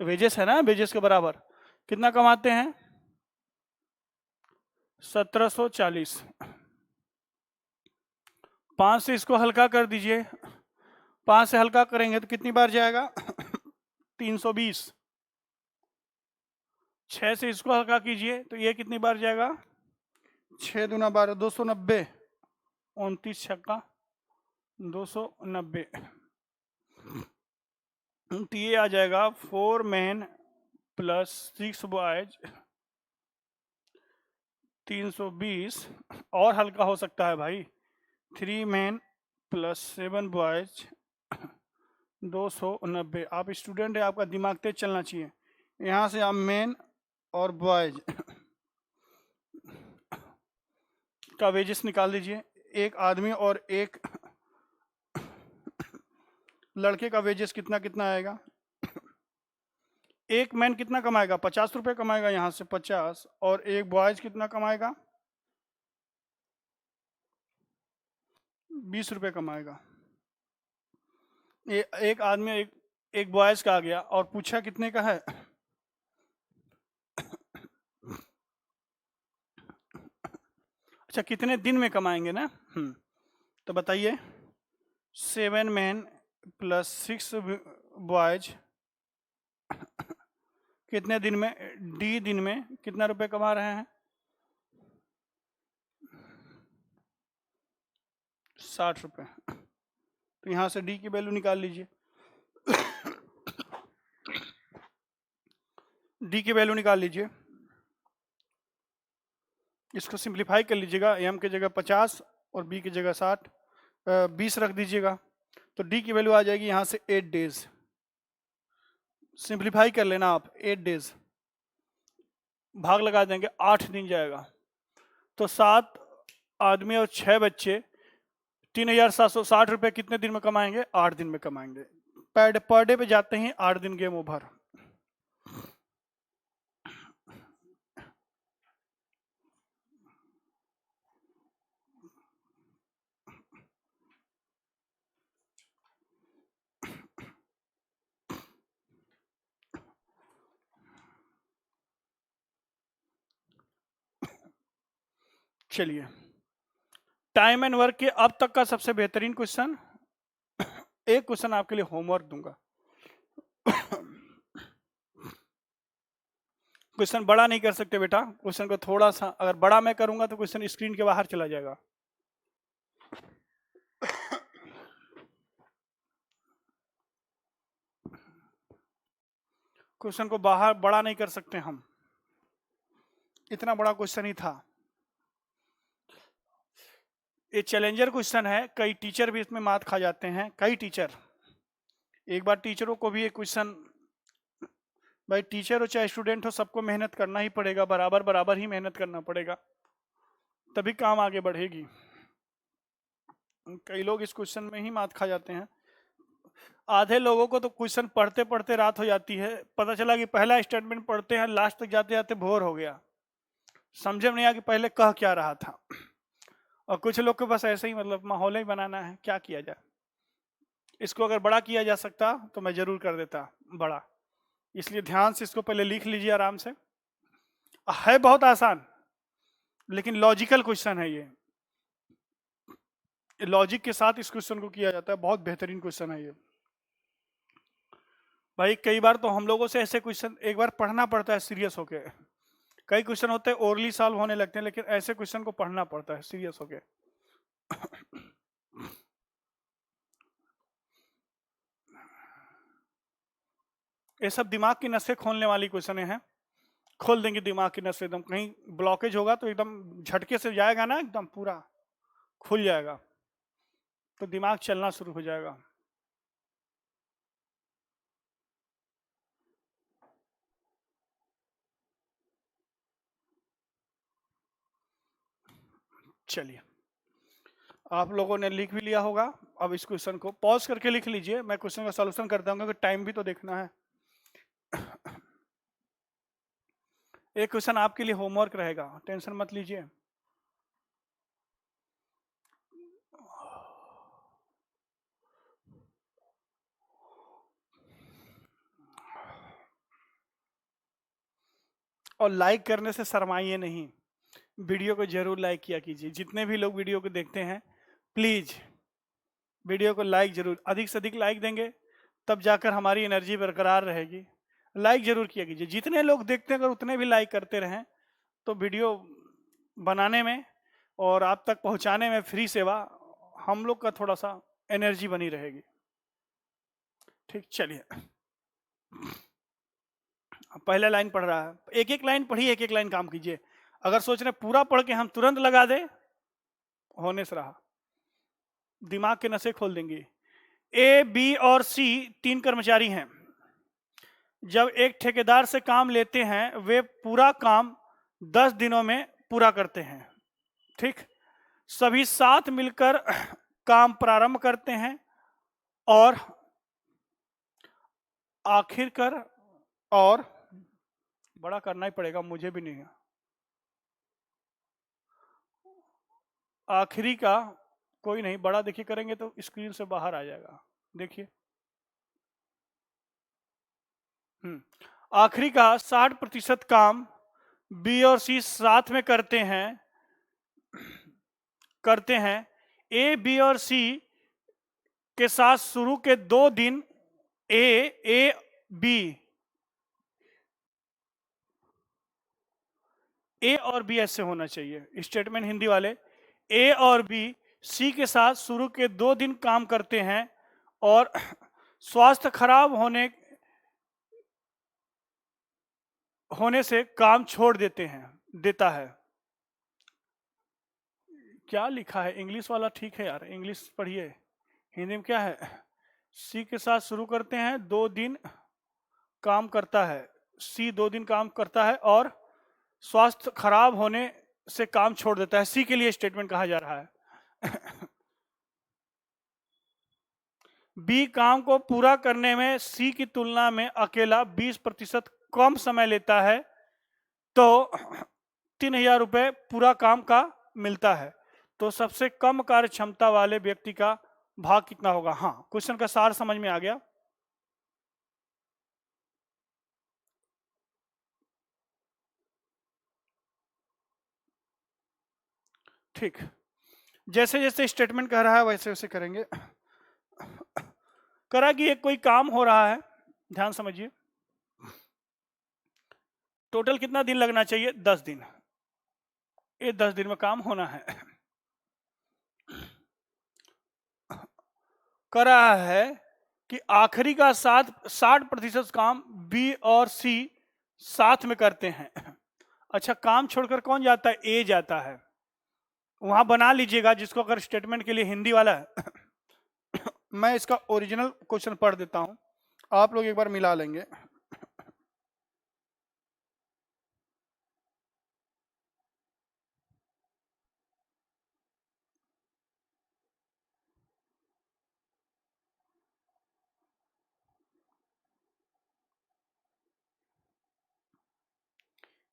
S1: वेजेस है ना, वेजेस के बराबर कितना कमाते हैं? 1740। 5 से इसको हल्का कर दीजिए, 5 से हल्का करेंगे तो कितनी बार जाएगा? 320। 6 से इसको हल्का कीजिए तो ये कितनी बार जाएगा? 6 दूना 12, 290, 29 छक्का 290, तो ये आ जाएगा 4 मैन प्लस 6 बॉयज 320, और हल्का हो सकता है भाई, 3 मैन प्लस 7 बॉयज 290। आप स्टूडेंट है, आपका दिमाग तेज चलना चाहिए। यहाँ से आप मैन और बॉयज का वेजेस निकाल दीजिए, एक आदमी और एक लड़के का वेजेस कितना कितना आएगा? एक मैन कितना कमाएगा? 50 रुपए कमाएगा, यहाँ से 50, और एक बॉयज कितना कमाएगा? 20 रुपए कमाएगा। एक आदमी एक बॉयज का आ गया, और पूछा कितने का है? अच्छा, कितने दिन में कमाएंगे ना? तो बताइए, 7 मैन प्लस 6 बॉयज कितने दिन में, डी दिन में कितना रुपए कमा रहे हैं? 60 रुपए। तो यहां से डी की वैल्यू निकाल लीजिए, डी की वैल्यू निकाल लीजिए, इसको सिंप्लीफाई कर लीजिएगा, एम की जगह 50 और बी की जगह 60, 20 रख दीजिएगा, तो डी की वैल्यू आ जाएगी यहां से 8 डेज। सिंप्लीफाई कर लेना आप, 8 डेज भाग लगा देंगे, 8 दिन जाएगा, तो 7 आदमी और 6 बच्चे 3760 रुपए कितने दिन में कमाएंगे? 8 दिन में कमाएंगे। पर डे पे जाते हैं 8 दिन, गेम ओवर। चलिए, टाइम एंड वर्क के अब तक का सबसे बेहतरीन क्वेश्चन, एक क्वेश्चन आपके लिए होमवर्क दूंगा। क्वेश्चन बड़ा नहीं कर सकते बेटा, क्वेश्चन को थोड़ा सा, अगर बड़ा मैं करूंगा तो क्वेश्चन स्क्रीन के बाहर चला जाएगा। क्वेश्चन को बाहर बड़ा नहीं कर सकते हम, इतना बड़ा क्वेश्चन ही था। ये चैलेंजर क्वेश्चन है, कई टीचर भी इसमें मात खा जाते हैं, कई टीचर। एक बार टीचरों को भी एक क्वेश्चन, भाई टीचर हो चाहे स्टूडेंट हो, सबको मेहनत करना ही पड़ेगा, बराबर बराबर ही मेहनत करना पड़ेगा, तभी काम आगे बढ़ेगी। कई लोग इस क्वेश्चन में ही मात खा जाते हैं। आधे लोगों को तो क्वेश्चन पढ़ते पढ़ते रात हो जाती है, पता चला कि पहला स्टेटमेंट पढ़ते हैं, लास्ट तक जाते जाते बोर हो गया, समझे में नहीं आया कि पहले कह क्या रहा था। और कुछ लोग के पास ऐसे ही मतलब माहौल ही बनाना है, क्या किया जाए। इसको अगर बड़ा किया जा सकता तो मैं जरूर कर देता बड़ा, इसलिए ध्यान से इसको पहले लिख लीजिए आराम से। है बहुत आसान, लेकिन लॉजिकल क्वेश्चन है ये, लॉजिक के साथ इस क्वेश्चन को किया जाता है, बहुत बेहतरीन क्वेश्चन है ये। भाई कई बार तो हम लोगों से ऐसे क्वेश्चन एक बार पढ़ना पड़ता है सीरियस होके, कई क्वेश्चन होते हैं ओरली सॉल्व होने लगते हैं, लेकिन ऐसे क्वेश्चन को पढ़ना पड़ता है सीरियस होके। ये सब दिमाग की नसें खोलने वाली क्वेश्चन हैं, खोल देंगे दिमाग की नसें, एकदम कहीं ब्लॉकेज होगा तो एकदम झटके से जाएगा ना, एकदम पूरा खुल जाएगा, तो दिमाग चलना शुरू हो जाएगा। चलिए, आप लोगों ने लिख भी लिया होगा, अब इस क्वेश्चन को पॉज करके लिख लीजिए, मैं क्वेश्चन का सॉल्यूशन करता हूँ, क्योंकि टाइम भी तो देखना है। एक क्वेश्चन आपके लिए होमवर्क रहेगा, टेंशन मत लीजिए। और लाइक करने से शर्माइए नहीं, वीडियो को जरूर लाइक किया कीजिए, जितने भी लोग वीडियो को देखते हैं प्लीज वीडियो को लाइक जरूर, अधिक से अधिक लाइक देंगे तब जाकर हमारी एनर्जी बरकरार रहेगी। लाइक जरूर किया कीजिए, जितने लोग देखते हैं अगर उतने भी लाइक करते रहें तो वीडियो बनाने में और आप तक पहुंचाने में फ्री सेवा हम लोग का थोड़ा सा एनर्जी बनी रहेगी। ठीक, चलिए पहला लाइन पढ़ रहा है, एक एक लाइन पढ़िए, एक एक लाइन काम कीजिए। अगर सोच रहे पूरा पढ़ के हम तुरंत लगा दे, होने से रहा, दिमाग के नसें खोल देंगे। ए, बी और सी तीन कर्मचारी हैं। जब एक ठेकेदार से काम लेते हैं, वे पूरा काम 10 दिनों में पूरा करते हैं। ठीक, सभी साथ मिलकर काम प्रारंभ करते हैं और आखिरकार, और बड़ा करना ही पड़ेगा, मुझे भी नहीं है, आखिरी का कोई नहीं, बड़ा देखिए करेंगे तो स्क्रीन से बाहर आ जाएगा, देखिए। आखिरी का 60% काम बी और सी साथ में करते हैं। ए, बी और सी के साथ शुरू के 2 दिन ए बी, ए और बी ऐसे होना चाहिए स्टेटमेंट हिंदी वाले। ए और बी सी के साथ शुरू के 2 दिन काम करते हैं और स्वास्थ्य खराब होने से काम छोड़ देता है। क्या लिखा है इंग्लिश वाला, ठीक है यार, इंग्लिश पढ़िए, हिंदी में क्या है। सी के साथ शुरू करते हैं, 2 दिन काम करता है, सी 2 दिन काम करता है और स्वास्थ्य खराब होने से काम छोड़ देता है, सी के लिए स्टेटमेंट कहा जा रहा है। बी काम को पूरा करने में सी की तुलना में अकेला 20% कम समय लेता है, तो 3000 रुपए पूरा काम का मिलता है, तो सबसे कम कार्य क्षमता वाले व्यक्ति का भाग कितना होगा। हाँ, क्वेश्चन का सार समझ में आ गया। ठीक, जैसे जैसे स्टेटमेंट कह रहा है वैसे वैसे करेंगे। करा कि एक कोई काम हो रहा है, ध्यान समझिए, टोटल कितना दिन लगना चाहिए, 10 दिन, ये 10 दिन में काम होना है। कर रहा है कि आखिरी का 60% काम बी और सी साथ में करते हैं। अच्छा, काम छोड़कर कौन जाता है, ए जाता है, वहां बना लीजिएगा जिसको अगर स्टेटमेंट के लिए हिंदी वाला है। मैं इसका ओरिजिनल क्वेश्चन पढ़ देता हूं, आप लोग एक बार मिला लेंगे।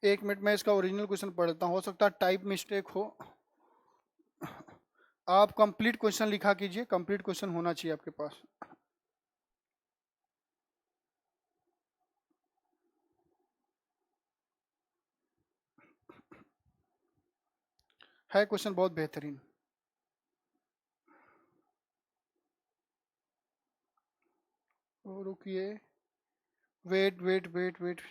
S1: एक मिनट में इसका ओरिजिनल क्वेश्चन पढ़ता हूँ, हो सकता है टाइप मिस्टेक हो। आप कंप्लीट क्वेश्चन लिखा कीजिए, कंप्लीट क्वेश्चन होना चाहिए आपके पास। है क्वेश्चन बहुत बेहतरीन। रुकिए, वेट वेट वेट वेट।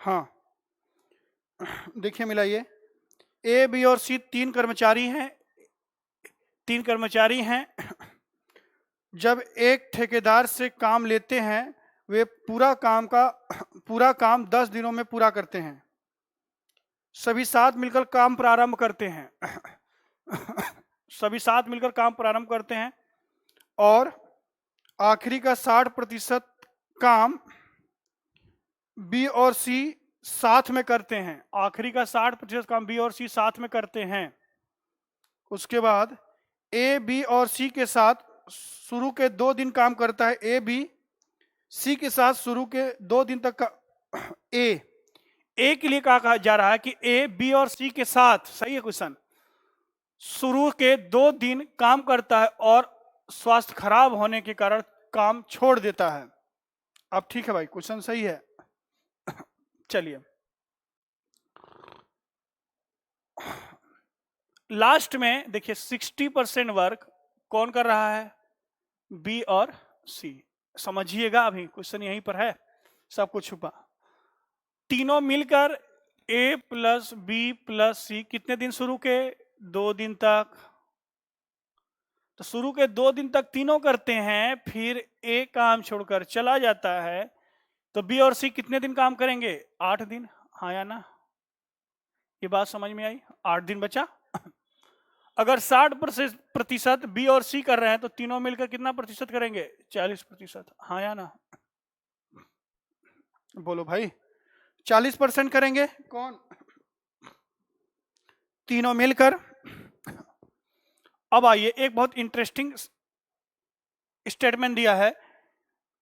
S1: हाँ, देखिए मिलाइए। ए, बी और सी तीन कर्मचारी हैं, तीन कर्मचारी हैं। जब एक ठेकेदार से काम लेते हैं, वे पूरा काम 10 दिनों में पूरा करते हैं। सभी साथ मिलकर काम प्रारंभ करते हैं। सभी साथ मिलकर काम प्रारंभ करते हैं और आखिरी का 60% काम बी और सी साथ में करते हैं। आखिरी का 60% काम बी और सी साथ में करते हैं। उसके बाद ए, बी और सी के साथ शुरू के 2 दिन काम करता है। ए, बी, सी के साथ शुरू के 2 दिन तक का ए के लिए कहा जा रहा है कि ए, बी और सी के साथ, सही है क्वेश्चन, शुरू के 2 दिन काम करता है और स्वास्थ्य खराब होने के कारण काम छोड़ देता है। अब ठीक है भाई, क्वेश्चन सही है। चलिए, लास्ट में देखिए 60% वर्क कौन कर रहा है? बी और सी। समझिएगा, अभी क्वेश्चन यहीं पर है, सब कुछ छुपा। तीनों मिलकर ए प्लस बी प्लस सी कितने दिन शुरू के? 2 दिन तक। तो शुरू के 2 दिन तक तीनों करते हैं, फिर ए काम छोड़कर चला जाता है, तो बी और सी कितने दिन काम करेंगे? 8 दिन। हाँ या ना? ये बात समझ में आई? 8 दिन बचा। अगर 60% बी और सी कर रहे हैं तो तीनों मिलकर कितना प्रतिशत करेंगे? 40%। हाँ या ना? बोलो भाई, 40% करेंगे कौन? तीनों मिलकर। अब आइए, एक बहुत इंटरेस्टिंग स्टेटमेंट दिया है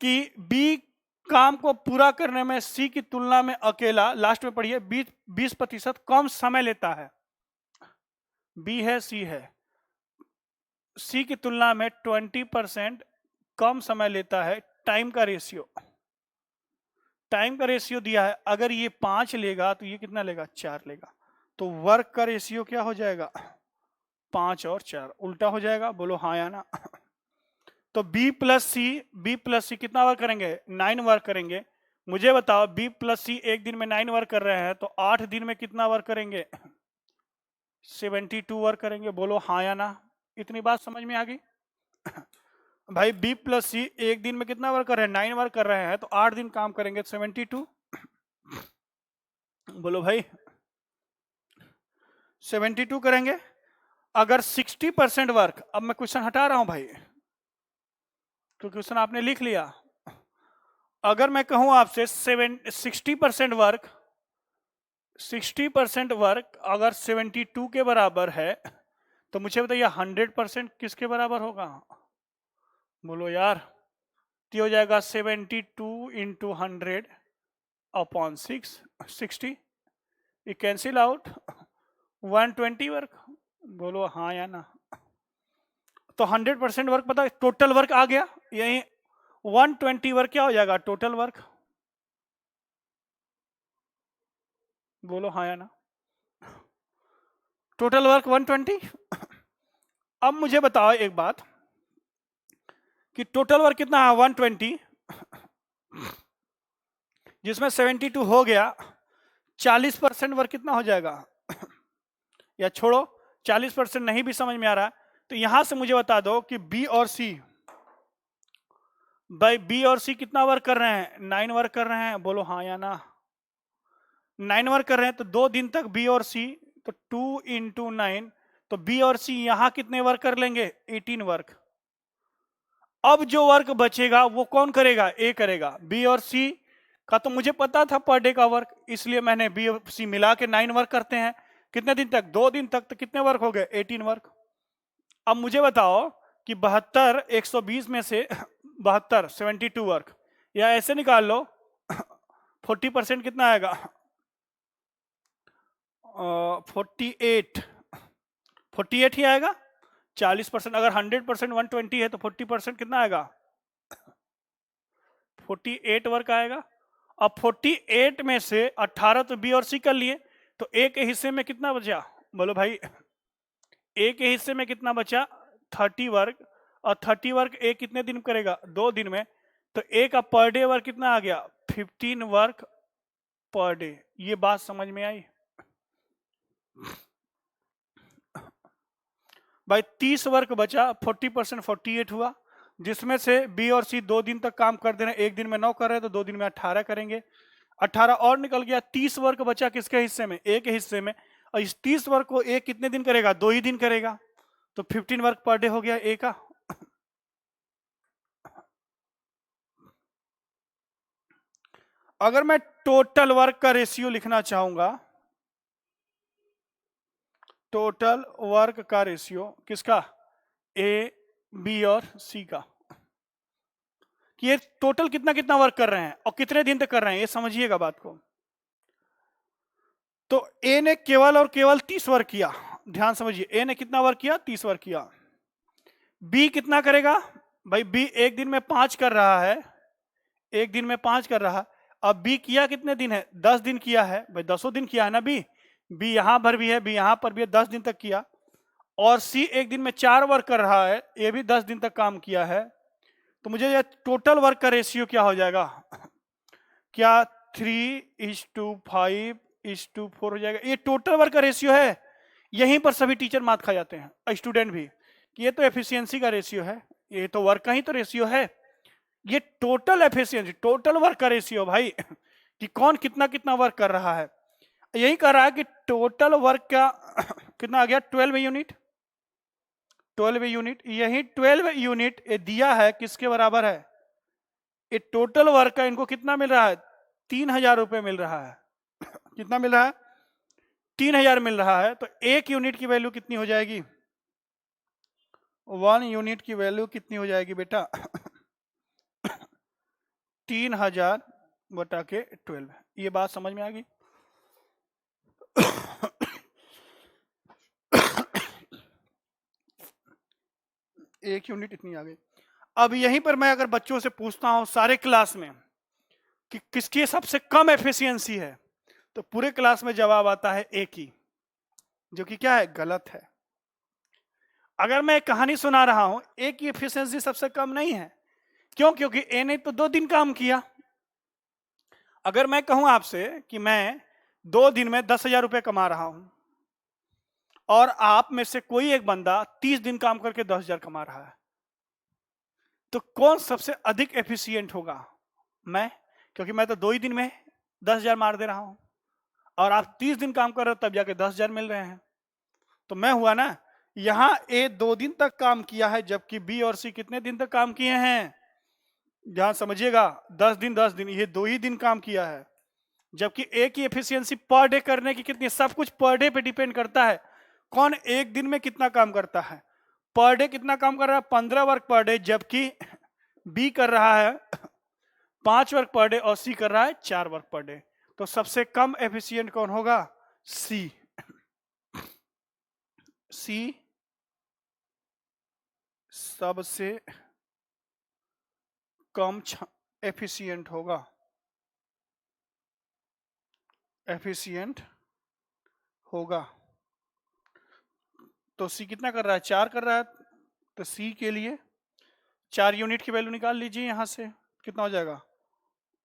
S1: कि बी काम को पूरा करने में सी की तुलना में अकेला, लास्ट में पढ़िए, 20% कम समय लेता है। बी है, सी है, सी की तुलना में 20% कम समय लेता है। टाइम का रेशियो, टाइम का रेशियो दिया है। अगर ये 5 लेगा तो ये कितना लेगा? 4 लेगा। तो वर्क का रेशियो क्या हो जाएगा? 5 और 4 उल्टा हो जाएगा। बोलो हाँ या ना? तो बी प्लस सी कितना वर्क करेंगे? 9 वर्क करेंगे। मुझे बताओ, बी प्लस सी एक दिन में 9 वर्क कर रहे हैं, तो 8 दिन में कितना वर्क करेंगे? 72 वर्क करेंगे। बोलो हाँ या ना? इतनी बात समझ में आ गई? भाई बी प्लस सी एक दिन में कितना वर्क कर रहे हैं? 9 वर्क कर रहे हैं, तो 8 दिन काम करेंगे, 72। बोलो भाई, 72 करेंगे। अगर 60% वर्क, अब मैं क्वेश्चन हटा रहा हूं भाई, तो क्वेश्चन आपने लिख लिया। अगर मैं कहूं आपसे 60% वर्क, 60% वर्क अगर 72 के बराबर है, तो मुझे बताइए 100% किसके बराबर होगा? बोलो यार, तो हो जाएगा 72 इंटू 100 अपॉन 60। ये कैंसिल आउट, 120 वर्क। बोलो हाँ या ना? तो 100% वर्क पता है, टोटल वर्क आ गया यही। 120 वर्क क्या हो जाएगा? Total work. बोलो हाँ या ना? Total work 120। अब मुझे बताओ एक बात कि टोटल वर्क कितना है? 120, जिसमें 72 हो गया, 40% वर्क कितना हो जाएगा? या छोड़ो, 40% नहीं भी समझ में आ रहा है, तो यहां से मुझे बता दो कि बी और सी, भाई बी और सी कितना वर्क कर रहे हैं? 9 वर्क कर रहे हैं। बोलो हाँ या ना? 9 वर्क कर रहे हैं, तो 2 दिन तक बी और सी, तो 2 इंटू 9, तो बी और सी यहां कितने वर्क कर लेंगे? 18 वर्क। अब जो वर्क बचेगा वो कौन करेगा? ए करेगा। बी और सी का तो मुझे पता था पर डे का वर्क, इसलिए मैंने बी और सी मिला के 9 वर्क करते हैं। कितने दिन तक? 2 दिन तक। तो कितने वर्क हो गए? 18 वर्क। अब मुझे बताओ कि 72 120 में से 72 72 वर्क, या ऐसे निकाल लो 40% कितना आएगा? 48 48 ही आएगा। 40%, अगर 100% 120 है तो 40% कितना आएगा? 48 वर्क आएगा। अब 48 में से 18 तो बी और सी कर लिए, तो ए के हिस्से में कितना बचा? बोलो भाई, ए के हिस्से में कितना बचा? 30 वर्क। और 30 वर्क ए कितने दिन करेगा? 2 दिन में। तो ए का पर डे वर्क कितना आ गया? 15 वर्क पर डे। ये बात समझ में आई भाई? 30 वर्क बचा, 40% 48 हुआ, जिसमें से बी और सी 2 दिन तक काम कर दे रहे हैं। 1 दिन में 9 कर रहे हैं तो 2 दिन में 18 करेंगे। 18 और निकल गया। 30 वर्क बचा किसके हिस्से में? ए के हिस्से में। और इस 30 वर्क को ए कितने दिन करेगा? 2 ही दिन करेगा। तो 15 वर्क पर डे हो गया ए का। अगर मैं टोटल वर्क का रेशियो लिखना चाहूंगा, टोटल वर्क का रेशियो किसका? ए, बी और सी का, कि ये टोटल कितना कितना वर्क कर रहे हैं और कितने दिन तक कर रहे हैं, ये समझिएगा बात को। तो ए ने केवल और केवल 30 वर्क किया। ध्यान समझिए, ए ने कितना वर्क किया? 30 वर्क किया। बी कितना करेगा? भाई बी 1 दिन में 5 कर रहा है, 1 दिन में 5 कर रहा है। अब बी किया कितने दिन है? 10 दिन किया है भाई, 10 दिन किया है ना बी। बी यहां पर भी है, बी यहां पर भी है, 10 दिन तक किया। और सी 1 दिन में 4 वर्क कर रहा है, ये भी 10 दिन तक काम किया है। तो मुझे ये टोटल वर्क का रेशियो क्या हो जाएगा? क्या 3:5:4 हो जाएगा? ये टोटल वर्क का रेशियो है। यहीं पर सभी टीचर मात खा जाते हैं, स्टूडेंट भी, कि ये तो एफिशिएंसी का रेशियो है, ये तो वर्क का ही तो रेशियो है। ये टोटल एफिशिएंसी, टोटल वर्क का रेशियो भाई, कि कौन कितना कितना वर्क कर रहा है। यही कह रहा है कि टोटल वर्क का कितना आ गया? 12 यूनिट। 12 यूनिट, यही 12 यूनिट ये दिया है किसके बराबर है? ये टोटल वर्क का इनको कितना मिल रहा है? 3000 रुपए मिल रहा है। कितना मिल रहा है? 3000 मिल रहा है। तो 1 यूनिट की वैल्यू कितनी हो जाएगी? 1 यूनिट की वैल्यू कितनी हो जाएगी बेटा? 3000 बटा के 12। ये बात समझ में आ गई? एक यूनिट इतनी आ गई। अब यहीं पर मैं अगर बच्चों से पूछता हूं सारे क्लास में कि किसकी सबसे कम एफिशिएंसी है, तो पूरे क्लास में जवाब आता है ए की, जो कि क्या है? गलत है। अगर मैं एक कहानी सुना रहा हूं, ए की एफिशिएंसी सबसे कम नहीं है। क्यों? क्योंकि ए ने तो 2 दिन काम किया। अगर मैं कहूं आपसे कि मैं 2 दिन में 10,000 रुपए कमा रहा हूं, और आप में से कोई एक बंदा 30 दिन काम करके 10,000 कमा रहा है, तो कौन सबसे अधिक एफिशिएंट होगा? मैं, क्योंकि मैं तो 2 ही दिन में 10,000 मार दे रहा हूं, और आप 30 दिन काम कर रहे हो तब जाके 10,000 मिल रहे हैं। तो मैं हुआ ना। यहां ए 2 दिन तक काम किया है, जबकि बी और सी कितने दिन तक काम किए हैं? ध्यान समझिएगा, 10 दिन 10 दिन, ये 2 ही दिन काम किया है। जबकि ए की एफिशिएंसी पर डे करने की कितनी? सब कुछ पर डे पे डिपेंड करता है। कौन 1 दिन में कितना काम करता है? पर डे कितना काम कर रहा है? 15 वर्क पर डे, जबकि बी कर रहा है 5 वर्क पर डे और सी कर रहा है 4 वर्क पर डे। तो सबसे कम एफिशिएंट कौन होगा? सी। सी सबसे कम एफिशिएंट होगा, एफिशिएंट होगा। तो सी कितना कर रहा है? 4 कर रहा है। तो सी के लिए 4 यूनिट की वैल्यू निकाल लीजिए यहां से। कितना हो जाएगा?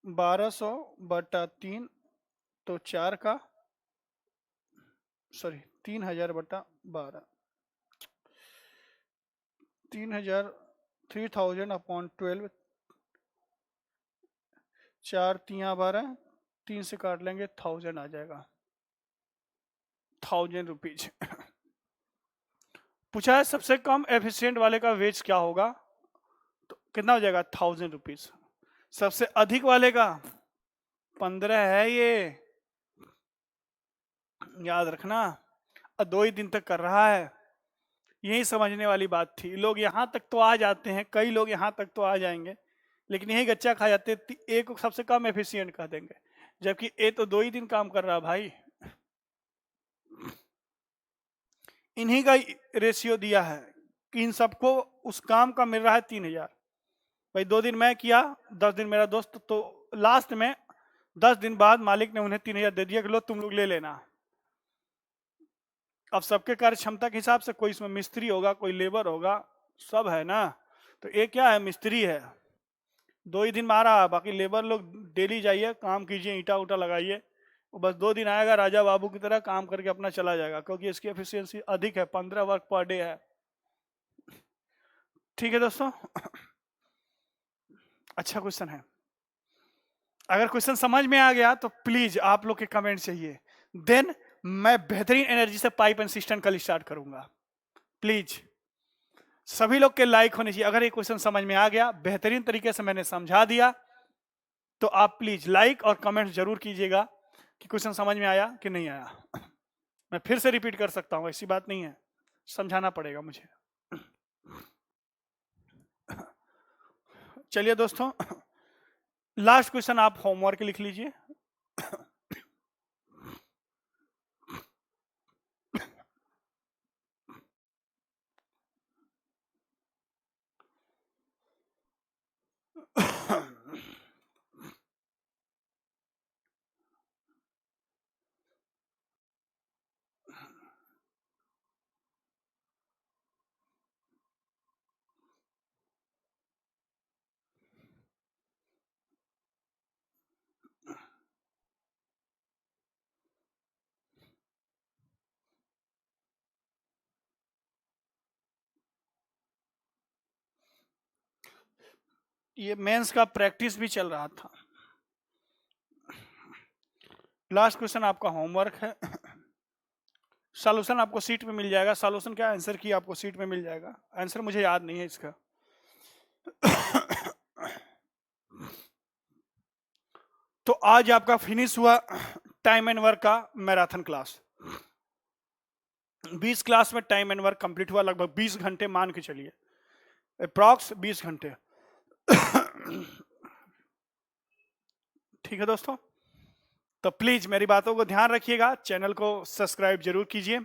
S1: 1200 बटा 3, तो 4 का, सॉरी 3000 बटा 12, 3000, 3000 अपॉन 12, 4 तिया 12, 3 से काट लेंगे, 1000 आ जाएगा, 1000 रुपीज। पूछा है सबसे कम एफिशिएंट वाले का वेज क्या होगा, तो कितना हो जाएगा 1000 रुपीज। सबसे अधिक वाले का 15 है, ये याद रखना। और 2 ही दिन तक कर रहा है, यही समझने वाली बात थी। लोग यहाँ तक तो आ जाते हैं, कई लोग यहाँ तक तो आ जाएंगे, लेकिन यही गच्चा खा जाते। ए को सबसे कम एफिशिएंट कह देंगे, जबकि ए तो 2 ही दिन काम कर रहा भाई। इन्हीं का रेशियो दिया है कि इन सबको उस काम का मिल रहा है 3000। भाई 2 दिन मैं किया, 10 दिन मेरा दोस्त, तो लास्ट में 10 दिन बाद मालिक ने उन्हें 3000 दे दिया कि लो तुम लोग ले लेना। अब सबके कार्य क्षमता के हिसाब से, कोई इसमें मिस्त्री होगा, कोई लेबर होगा, सब है ना। तो ये क्या है, मिस्त्री है, 2 ही दिन में आ रहा है। बाकी लेबर लोग डेली जाइए, काम कीजिए, ईंटा उटा लगाइए, वो बस 2 दिन आएगा, राजा बाबू की तरह काम करके अपना चला जाएगा, क्योंकि इसकी एफिशिएंसी अधिक है, 15 वर्क पर डे है। ठीक है दोस्तों, अच्छा क्वेश्चन है। अगर क्वेश्चन समझ में आ गया तो प्लीज आप लोग के कमेंट चाहिए, देन मैं बेहतरीन एनर्जी से पाइप एंड सिस्टम कल स्टार्ट करूंगा। प्लीज सभी लोग के लाइक होने चाहिए। अगर ये क्वेश्चन समझ में आ गया, बेहतरीन तरीके से मैंने समझा दिया, तो आप प्लीज लाइक और कमेंट जरूर कीजिएगा कि क्वेश्चन समझ में आया कि नहीं आया। मैं फिर से रिपीट कर सकता हूं, ऐसी बात नहीं है, समझाना पड़ेगा मुझे। चलिए दोस्तों, लास्ट क्वेश्चन आप होमवर्क लिख लीजिए। ये मेंस का प्रैक्टिस भी चल रहा था। लास्ट क्वेश्चन आपका होमवर्क है। सॉल्यूशन आपको सीट में मिल जाएगा। सॉल्यूशन क्या, आंसर की आपको सीट में मिल जाएगा। आंसर मुझे याद नहीं है इसका। तो आज आपका फिनिश हुआ टाइम एंड वर्क का मैराथन क्लास। 20 क्लास में टाइम एंड वर्क कंप्लीट हुआ, लगभग 20 घंटे मान के चलिए, अप्रॉक्स 20 घंटे। ठीक है दोस्तों, तो प्लीज मेरी बातों को ध्यान रखिएगा, चैनल को सब्सक्राइब जरूर कीजिए,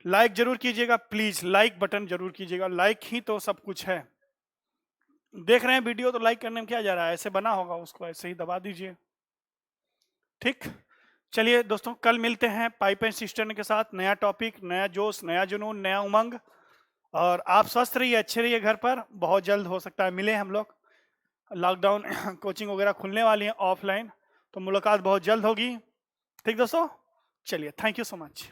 S1: लाइक जरूर कीजिएगा, प्लीज लाइक बटन जरूर कीजिएगा, लाइक ही तो सब कुछ है। देख रहे हैं वीडियो तो लाइक करने में क्या जा रहा है, ऐसे बना होगा, उसको ऐसे ही दबा दीजिए। ठीक, चलिए दोस्तों, कल मिलते हैं पाइप एंड सिस्टम के साथ, नया टॉपिक, नया जोश, नया जुनून, नया उमंग। और आप स्वस्थ रहिए, अच्छे रहिए, घर पर बहुत जल्द हो सकता है मिले हम लोग। लॉकडाउन कोचिंग वगैरह खुलने वाली है ऑफलाइन, तो मुलाकात बहुत जल्द होगी। ठीक दोस्तों, चलिए, थैंक यू सो मच।